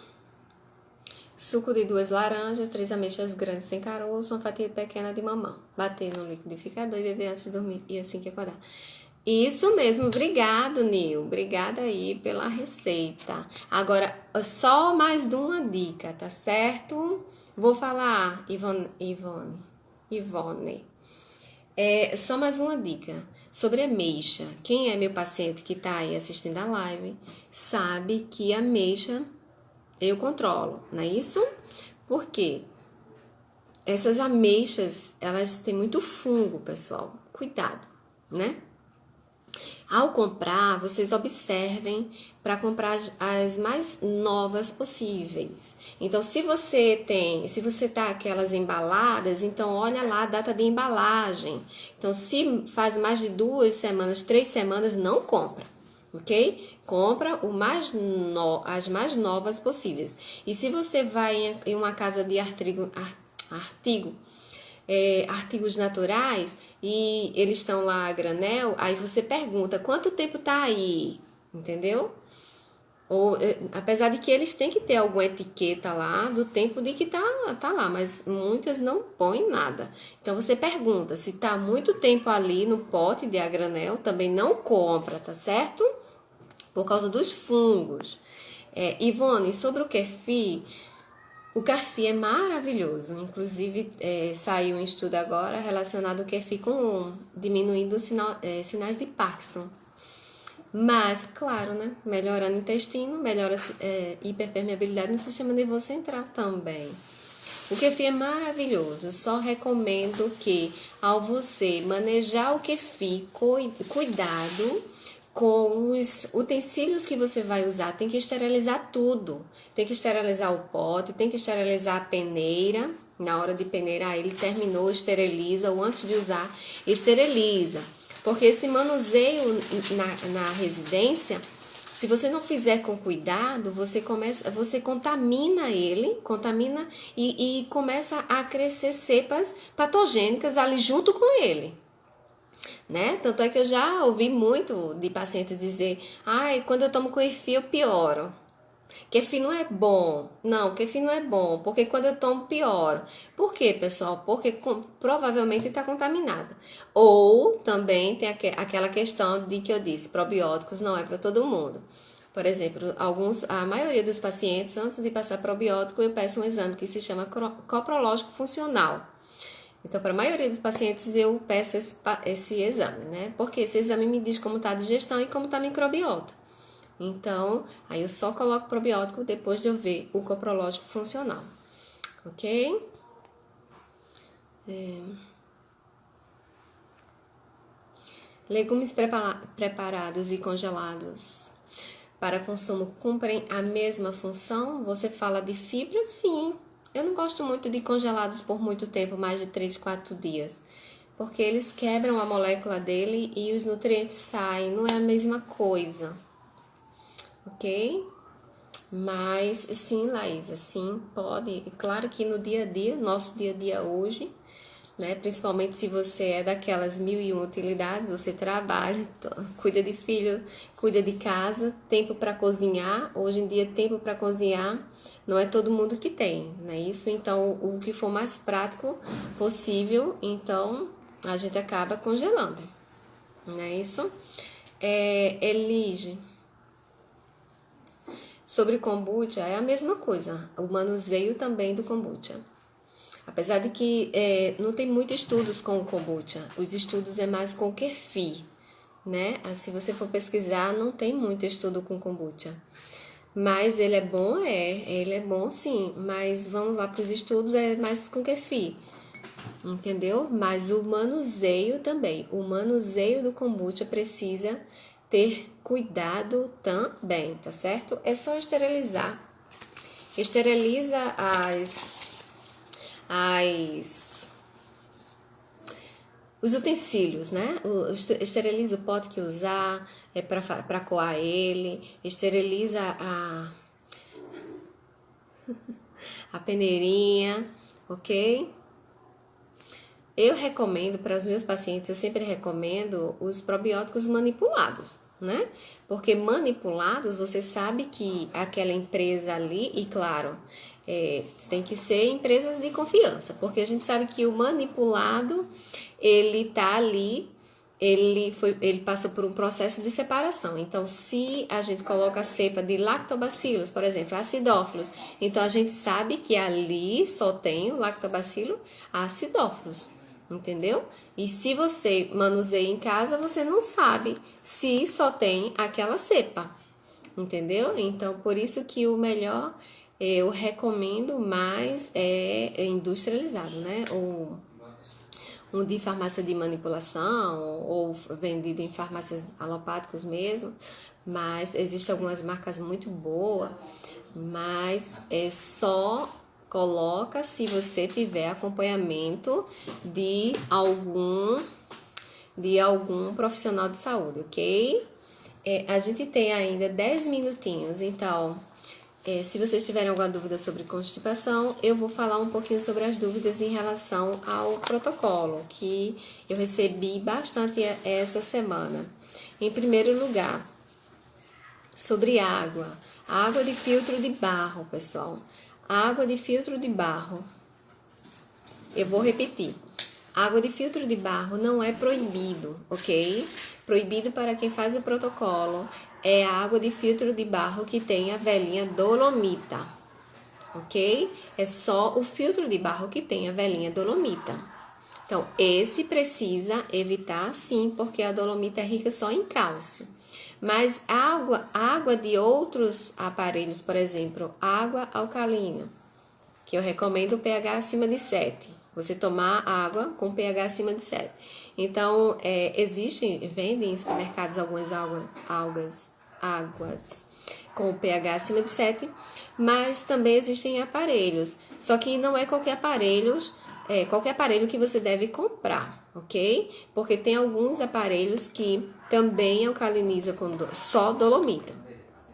Suco de 2 laranjas, 3 ameixas grandes sem caroço, uma fatia pequena de mamão. Bater no liquidificador e beber antes de dormir e assim que acordar. Isso mesmo, obrigado, Nil. Obrigada aí pela receita. Agora, só mais de uma dica, tá certo? Vou falar, Ivone. Só mais uma dica sobre ameixa. Quem é meu paciente que tá aí assistindo a live, sabe que a ameixa eu controlo, não é isso? Por quê? Essas ameixas, elas têm muito fungo, pessoal. Cuidado, né? Ao comprar, vocês observem para comprar as mais novas possíveis. Então, se você tá aquelas embaladas, então olha lá a data de embalagem. Então, se faz mais de 2 semanas, 3 semanas, não compra, ok? Compra as mais novas possíveis. E se você vai em uma casa de artigos naturais e eles estão lá a granel, aí você pergunta quanto tempo tá aí, entendeu? Apesar de que eles têm que ter alguma etiqueta lá do tempo de que tá lá, mas muitas não põem nada. Então você pergunta se tá muito tempo ali no pote de a granel, também não compra, tá certo? Por causa dos fungos. Ivone, sobre o kefir, o kefir é maravilhoso, inclusive saiu um estudo agora relacionado ao kefir com diminuindo sinais de Parkinson. Mas, claro, né? Melhorando o intestino, melhora a hiperpermeabilidade no sistema nervoso central também. O kefir é maravilhoso, só recomendo que ao você manejar o kefir, cuidado com os utensílios que você vai usar, tem que esterilizar tudo. Tem que esterilizar o pote, tem que esterilizar a peneira. Na hora de peneirar, ele terminou, esteriliza, ou antes de usar, esteriliza. Porque esse manuseio na residência, se você não fizer com cuidado, você contamina ele, e começa a crescer cepas patogênicas ali junto com ele. Né? Tanto é que eu já ouvi muito de pacientes dizer: ai, quando eu tomo kefir eu pioro. Kefir não é bom. Não, kefir não é bom, porque quando eu tomo pioro. Por quê, pessoal? Porque provavelmente está contaminada. Ou também tem aquela questão de que eu disse, probióticos não é para todo mundo. Por exemplo, a maioria dos pacientes, antes de passar probiótico, eu peço um exame que se chama coprológico funcional. Então, para a maioria dos pacientes, eu peço esse exame, né? Porque esse exame me diz como está a digestão e como está a microbiota. Então, aí eu só coloco probiótico depois de eu ver o coprológico funcional, ok? Legumes preparados e congelados para consumo cumprem a mesma função? Você fala de fibra? Sim. Eu não gosto muito de congelados por muito tempo, mais de 3, 4 dias. Porque eles quebram a molécula dele e os nutrientes saem. Não é a mesma coisa. Ok? Mas sim, Laísa, sim, pode. Claro que no dia a dia, nosso dia a dia hoje, né? Principalmente se você é daquelas 1001 utilidades, você trabalha, cuida de filho, cuida de casa, tempo para cozinhar. Hoje em dia, tempo para cozinhar não é todo mundo que tem, né? Isso, então, o que for mais prático possível, então a gente acaba congelando, não é isso? Elige. Sobre kombucha, é a mesma coisa, o manuseio também do kombucha. Apesar de que não tem muitos estudos com o kombucha, os estudos é mais com o kefir, né? Se você for pesquisar, não tem muito estudo com kombucha. Mas ele é bom? Ele é bom sim, mas vamos lá para os estudos, é mais com kefir, entendeu? Mas o manuseio também, o manuseio do kombucha precisa ter cuidado também, tá certo? É só esterilizar. Esteriliza os utensílios, né? Esteriliza o pote que usar para coar ele, esteriliza a peneirinha, ok? Eu recomendo para os meus pacientes, eu sempre recomendo os probióticos manipulados, né? Porque manipulados, você sabe que aquela empresa ali, e claro, tem que ser empresas de confiança, porque a gente sabe que o manipulado, ele tá ali, ele passou por um processo de separação. Então, se a gente coloca a cepa de lactobacillus, por exemplo, acidófilos, então a gente sabe que ali só tem o lactobacillus acidófilos. Entendeu? E se você manuseia em casa, você não sabe se só tem aquela cepa. Entendeu? Então, por isso que o melhor, eu recomendo mais industrializado, né? Ou um de farmácia de manipulação, ou vendido em farmácias alopáticas mesmo. Mas existem algumas marcas muito boas, mas é só... Coloca se você tiver acompanhamento de algum profissional de saúde, ok? A gente tem ainda 10 minutinhos, então, se vocês tiverem alguma dúvida sobre constipação, eu vou falar um pouquinho sobre as dúvidas em relação ao protocolo, que eu recebi bastante essa semana. Em primeiro lugar, sobre água. Água de filtro de barro, pessoal. Água de filtro de barro. Eu vou repetir. Água de filtro de barro não é proibido, ok? Proibido para quem faz o protocolo é a água de filtro de barro que tem a velinha dolomita, ok? É só o filtro de barro que tem a velinha dolomita. Então, esse precisa evitar sim, porque a dolomita é rica só em cálcio. Mas água de outros aparelhos, por exemplo, água alcalina, que eu recomendo pH acima de 7. Você tomar água com pH acima de 7. Então, vendem em supermercados algumas águas com pH acima de 7, mas também existem aparelhos. Só que não é qualquer aparelho que você deve comprar, ok? Porque tem alguns aparelhos que também alcalinizam com só dolomita.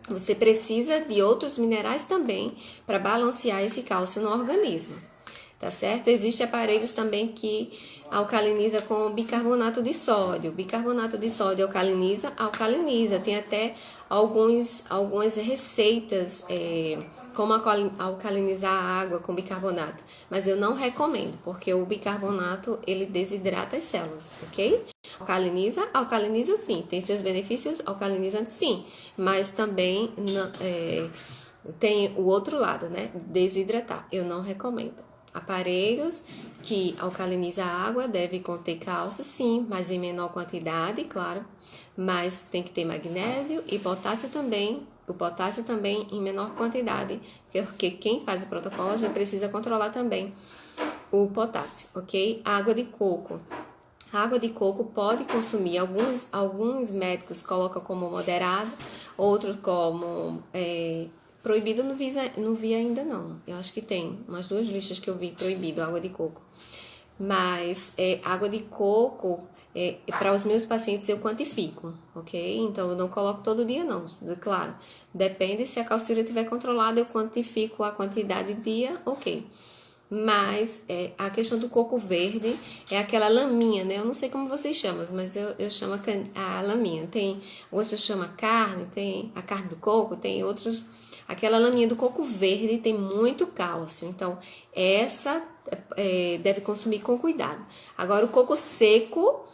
Você precisa de outros minerais também para balancear esse cálcio no organismo, tá certo? Existem aparelhos também que alcaliniza com bicarbonato de sódio. Bicarbonato de sódio alcaliniza. Tem até algumas receitas como alcalinizar a água com bicarbonato. Mas eu não recomendo, porque o bicarbonato ele desidrata as células, ok? Alcaliniza sim, tem seus benefícios, alcaliniza sim, mas também tem o outro lado, né? Desidratar, eu não recomendo. Aparelhos que alcalinizam a água devem conter cálcio, sim, mas em menor quantidade, claro. Mas tem que ter magnésio e potássio também. O potássio também em menor quantidade, porque quem faz o protocolo já precisa controlar também o potássio, ok? Água de coco. A água de coco pode consumir, alguns médicos colocam como moderado, outros como proibido, não vi ainda não. Eu acho que tem umas 2 listas que eu vi proibido água de coco. Mas água de coco, para os meus pacientes eu quantifico, ok? Então eu não coloco todo dia não, claro. Depende, se a calciúria estiver controlada, eu quantifico a quantidade de dia, ok. Mas a questão do coco verde é aquela laminha, né? Eu não sei como vocês chamam, mas eu chamo a laminha. Tem, outros chamam carne, tem a carne do coco, tem outros. Aquela laminha do coco verde tem muito cálcio, então essa deve consumir com cuidado. Agora o coco seco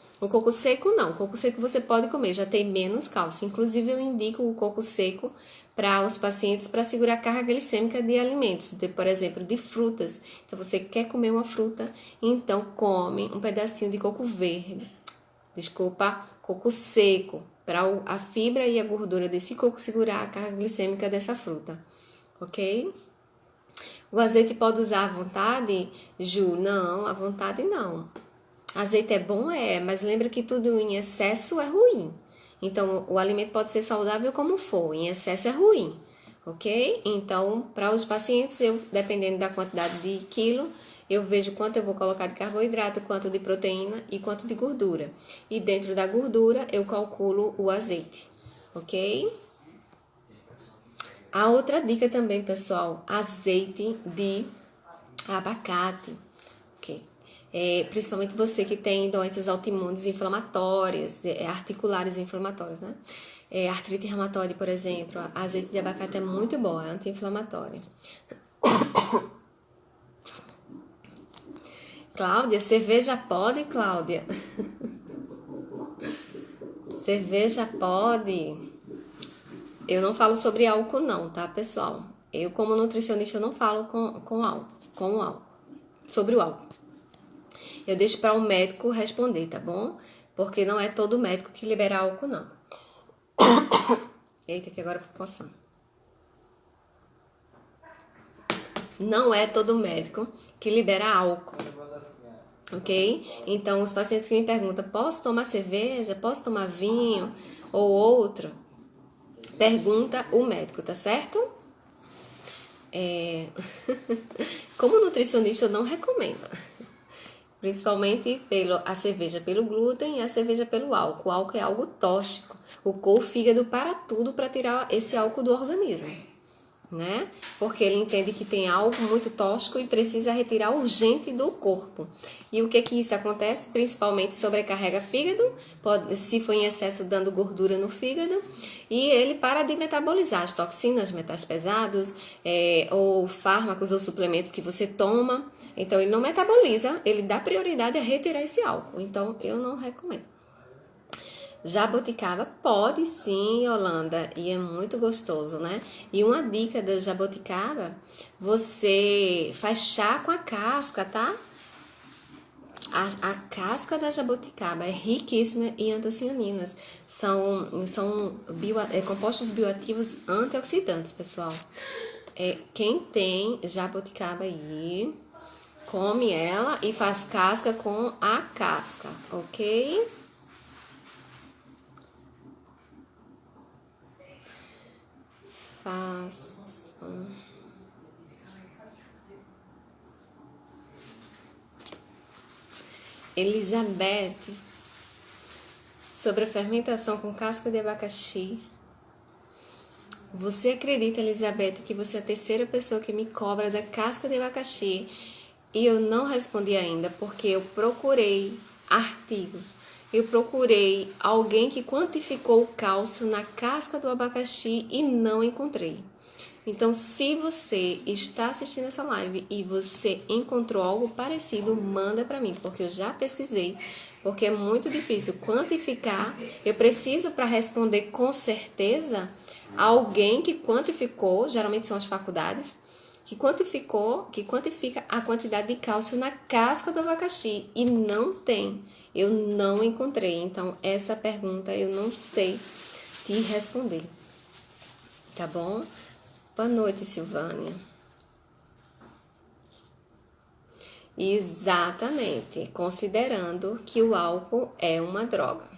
não, o coco seco você pode comer, já tem menos cálcio. Inclusive eu indico o coco seco para os pacientes para segurar a carga glicêmica de alimentos, por exemplo, de frutas. Então você quer comer uma fruta, então come um pedacinho de coco verde. Coco seco, para a fibra e a gordura desse coco segurar a carga glicêmica dessa fruta, ok? O azeite pode usar à vontade, Ju? Não, à vontade não. Azeite é bom, mas lembra que tudo em excesso é ruim. Então, o alimento pode ser saudável como for, em excesso é ruim, ok? Então, para os pacientes, dependendo da quantidade de quilo, eu vejo quanto eu vou colocar de carboidrato, quanto de proteína e quanto de gordura. E dentro da gordura, eu calculo o azeite, ok? A outra dica também, pessoal, azeite de abacate, ok? Principalmente você que tem doenças autoimunes inflamatórias, articulares inflamatórias, né? Artrite reumatoide, por exemplo, azeite de abacate é muito bom, é anti-inflamatório. Cláudia, cerveja pode, Cláudia? Cerveja pode. Eu não falo sobre álcool não, tá, pessoal? Eu, como nutricionista, não falo com álcool, sobre o álcool. Eu deixo para o médico responder, tá bom? Porque não é todo médico que libera álcool, não. Eita, que agora eu fico coçando. Não é todo médico que libera álcool, ok? Então, os pacientes que me perguntam, posso tomar cerveja, posso tomar vinho ou outro? Pergunta o médico, tá certo? Como nutricionista, eu não recomendo. Principalmente a cerveja pelo glúten e a cerveja pelo álcool. O álcool é algo tóxico. O fígado para tudo para tirar esse álcool do organismo, né? Porque ele entende que tem algo muito tóxico e precisa retirar urgente do corpo. E o que isso acontece? Principalmente sobrecarrega fígado, se for em excesso dando gordura no fígado, e ele para de metabolizar as toxinas, metais pesados, ou fármacos ou suplementos que você toma. Então ele não metaboliza, ele dá prioridade a retirar esse álcool. Então eu não recomendo. Jaboticaba pode sim, Yolanda, e é muito gostoso, né? E uma dica da jaboticaba, você faz chá com a casca, tá? A casca da jabuticaba é riquíssima em antocianinas. São compostos bioativos antioxidantes, pessoal. Quem tem jabuticaba aí, come ela e faz casca com a casca, ok? Elizabeth, sobre a fermentação com casca de abacaxi. Você acredita, Elizabeth, que você é a terceira pessoa que me cobra da casca de abacaxi e eu não respondi ainda porque eu procurei artigos, eu procurei alguém que quantificou o cálcio na casca do abacaxi e não encontrei. Então, se você está assistindo essa live e você encontrou algo parecido, manda para mim, porque eu já pesquisei, porque é muito difícil quantificar. Eu preciso, para responder com certeza, alguém que quantificou, geralmente são as faculdades, que quantifica a quantidade de cálcio na casca do abacaxi, e não tem. Eu não encontrei. Então, essa pergunta eu não sei te responder. Tá bom? Boa noite, Silvânia. Exatamente, considerando que o álcool é uma droga.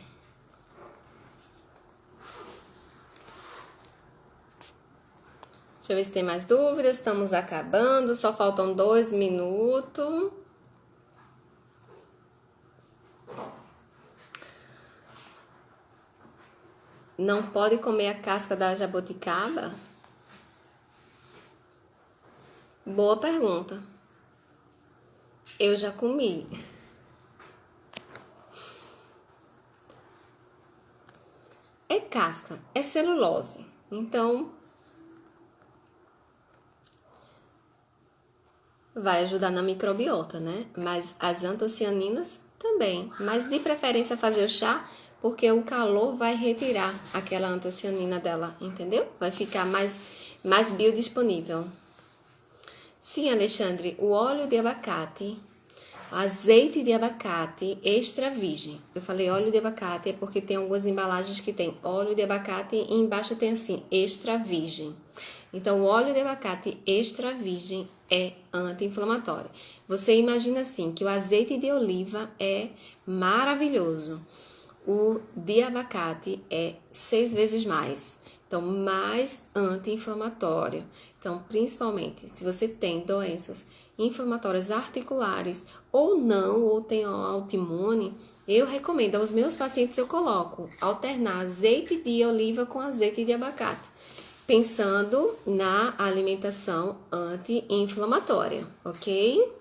Deixa eu ver se tem mais dúvidas. Estamos acabando, só faltam 2 minutos. Não pode comer a casca da jabuticaba? Boa pergunta. Eu já comi. É casca, é celulose. Então, vai ajudar na microbiota, né? Mas as antocianinas também. Mas de preferência fazer o chá, porque o calor vai retirar aquela antocianina dela, entendeu? Vai ficar mais biodisponível. Sim, Alexandre, o óleo de abacate, azeite de abacate extra virgem. Eu falei óleo de abacate é porque tem algumas embalagens que tem óleo de abacate e embaixo tem assim, extra virgem. Então, o óleo de abacate extra virgem é anti-inflamatório. Você imagina assim, que o azeite de oliva é maravilhoso. O de abacate é 6 vezes mais. Então, mais anti-inflamatório. Então, principalmente, se você tem doenças inflamatórias articulares ou não, ou tem autoimune, eu recomendo aos meus pacientes, eu coloco alternar azeite de oliva com azeite de abacate, pensando na alimentação anti-inflamatória, ok?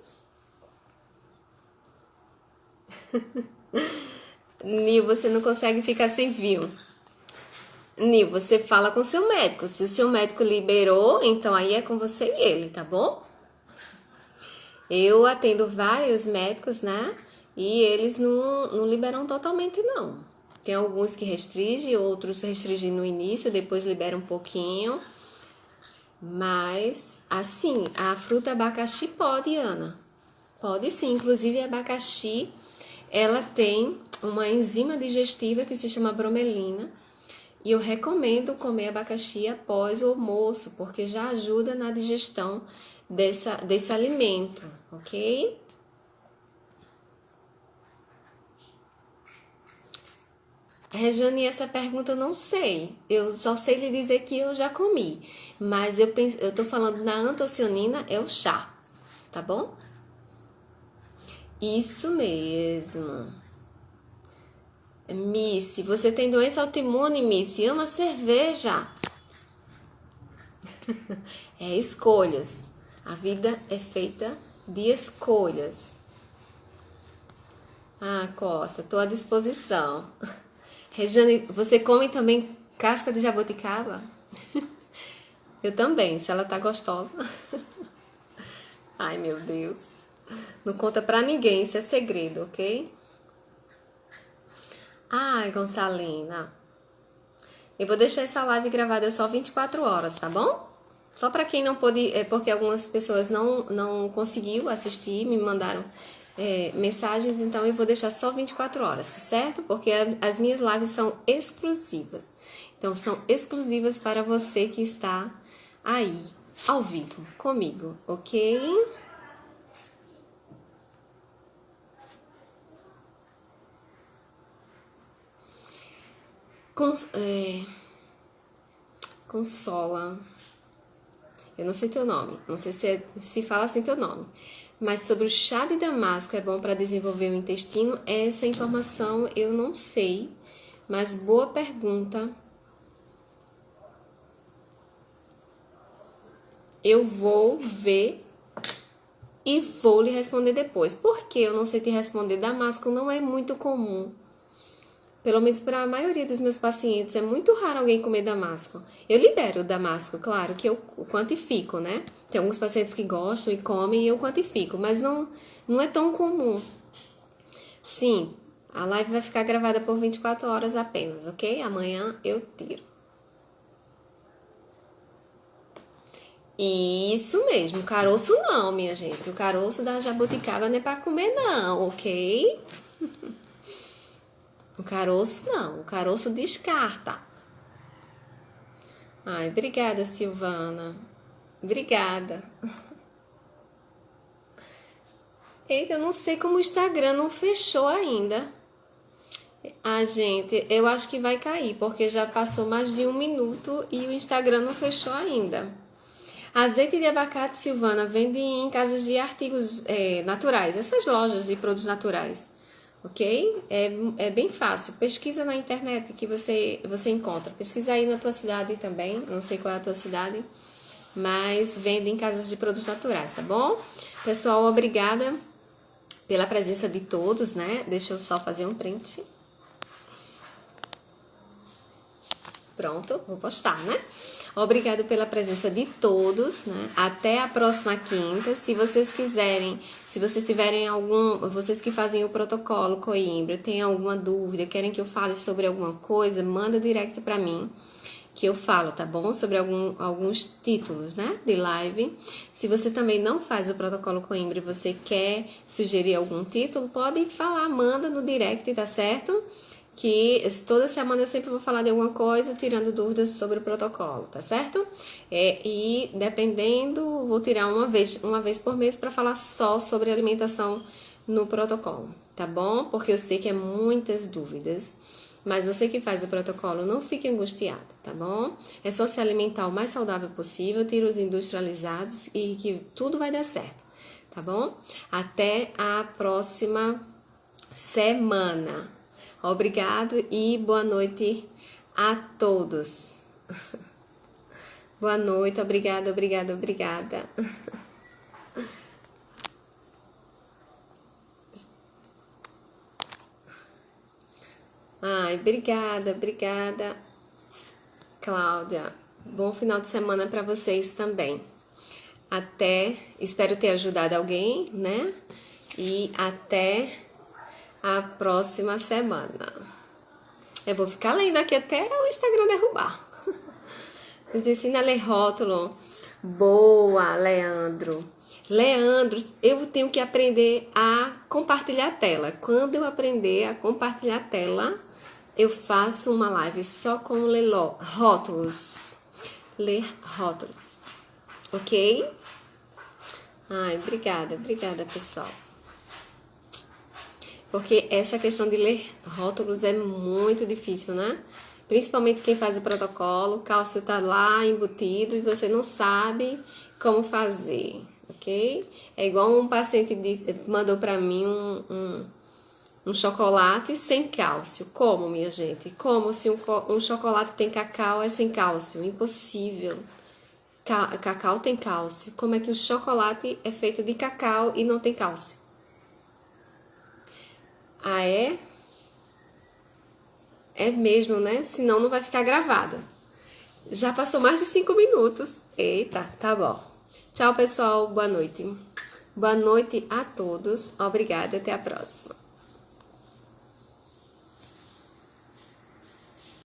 Nil, você não consegue ficar sem vinho. Nil, você fala com seu médico. Se o seu médico liberou, então aí é com você e ele, tá bom? Eu atendo vários médicos, né? E eles não liberam totalmente, não. Tem alguns que restringem, outros restringem no início, depois liberam um pouquinho. Mas, assim, a fruta abacaxi pode, Ana. Pode sim. Inclusive, a abacaxi, ela tem uma enzima digestiva que se chama bromelina. E eu recomendo comer abacaxi após o almoço, porque já ajuda na digestão desse alimento, ok? Rejane, essa pergunta eu não sei. Eu só sei lhe dizer que eu já comi. Mas eu tô falando na antocianina, é o chá, tá bom? Isso mesmo. Missy, você tem doença autoimune, Missy? Ama cerveja. É escolhas. A vida é feita de escolhas. Ah, Costa, estou à disposição. Rejane, você come também casca de jabuticaba? Eu também, se ela tá gostosa. Ai, meu Deus. Não conta pra ninguém, isso é segredo, ok? Ai, Gonçalina. Eu vou deixar essa live gravada só 24 horas, tá bom? Só pra quem não pôde, porque algumas pessoas não conseguiu assistir, me mandaram mensagens, então eu vou deixar só 24 horas, tá certo? Porque as minhas lives são exclusivas. Então, são exclusivas para você que está aí, ao vivo, comigo, ok? Consola. Eu não sei teu nome, não sei se fala assim teu nome. Mas sobre o chá de damasco é bom para desenvolver o intestino? Essa informação eu não sei, mas boa pergunta. Eu vou ver e vou lhe responder depois. Por que eu não sei te responder? Damasco não é muito comum. Pelo menos para a maioria dos meus pacientes, é muito raro alguém comer damasco. Eu libero o damasco, claro, que eu quantifico, né? Tem alguns pacientes que gostam e comem e eu quantifico, mas não é tão comum. Sim, a live vai ficar gravada por 24 horas apenas, ok? Amanhã eu tiro. Isso mesmo, caroço não, minha gente. O caroço da jabuticaba não é para comer não, ok? O caroço não, o caroço descarta. Ai, obrigada, Silvana. Obrigada. Eita, eu não sei como o Instagram não fechou ainda. Ah, gente, eu acho que vai cair, porque já passou mais de 1 minuto e o Instagram não fechou ainda. Azeite de abacate, Silvana, vende em casas de artigos naturais, essas lojas de produtos naturais, ok? É bem fácil. Pesquisa na internet que você encontra. Pesquisa aí na tua cidade também, não sei qual é a tua cidade, mas vende em casas de produtos naturais, tá bom? Pessoal, obrigada pela presença de todos, né? Deixa eu só fazer um print. Pronto, vou postar, né? Obrigado pela presença de todos, né? Até a próxima quinta. Se vocês quiserem, se vocês tiverem vocês que fazem o protocolo Coimbra, tem alguma dúvida, querem que eu fale sobre alguma coisa, manda direct para mim, que eu falo, tá bom? Sobre alguns títulos, né? De live. Se você também não faz o protocolo Coimbra e você quer sugerir algum título, pode falar, manda no direct, tá certo? Que toda semana eu sempre vou falar de alguma coisa, tirando dúvidas sobre o protocolo, tá certo? E dependendo, vou tirar uma vez por mês para falar só sobre alimentação no protocolo, tá bom? Porque eu sei que é muitas dúvidas, mas você que faz o protocolo, não fique angustiado, tá bom? É só se alimentar o mais saudável possível, tira os industrializados e que tudo vai dar certo, tá bom? Até a próxima semana. Obrigado e boa noite a todos. Boa noite, obrigada. Ai, obrigada, Cláudia. Bom final de semana para vocês também. Espero ter ajudado alguém, né? E até a próxima semana. Eu vou ficar lendo aqui até o Instagram derrubar. Nos ensina a ler rótulo. Boa, Leandro. Leandro, eu tenho que aprender a compartilhar a tela. Quando eu aprender a compartilhar a tela, eu faço uma live só com ler rótulos. Ler rótulos. Ok? Ai, obrigada, pessoal. Porque essa questão de ler rótulos é muito difícil, né? Principalmente quem faz o protocolo, o cálcio tá lá embutido e você não sabe como fazer, ok? É igual um paciente mandou pra mim um chocolate sem cálcio. Como, minha gente? Como se um chocolate tem cacau é sem cálcio? Impossível. Cacau tem cálcio. Como é que o chocolate é feito de cacau e não tem cálcio? Ah, é? É mesmo, né? Senão não vai ficar gravada. Já passou mais de 5 minutos. Eita, tá bom. Tchau, pessoal. Boa noite. Boa noite a todos. Obrigada. Até a próxima.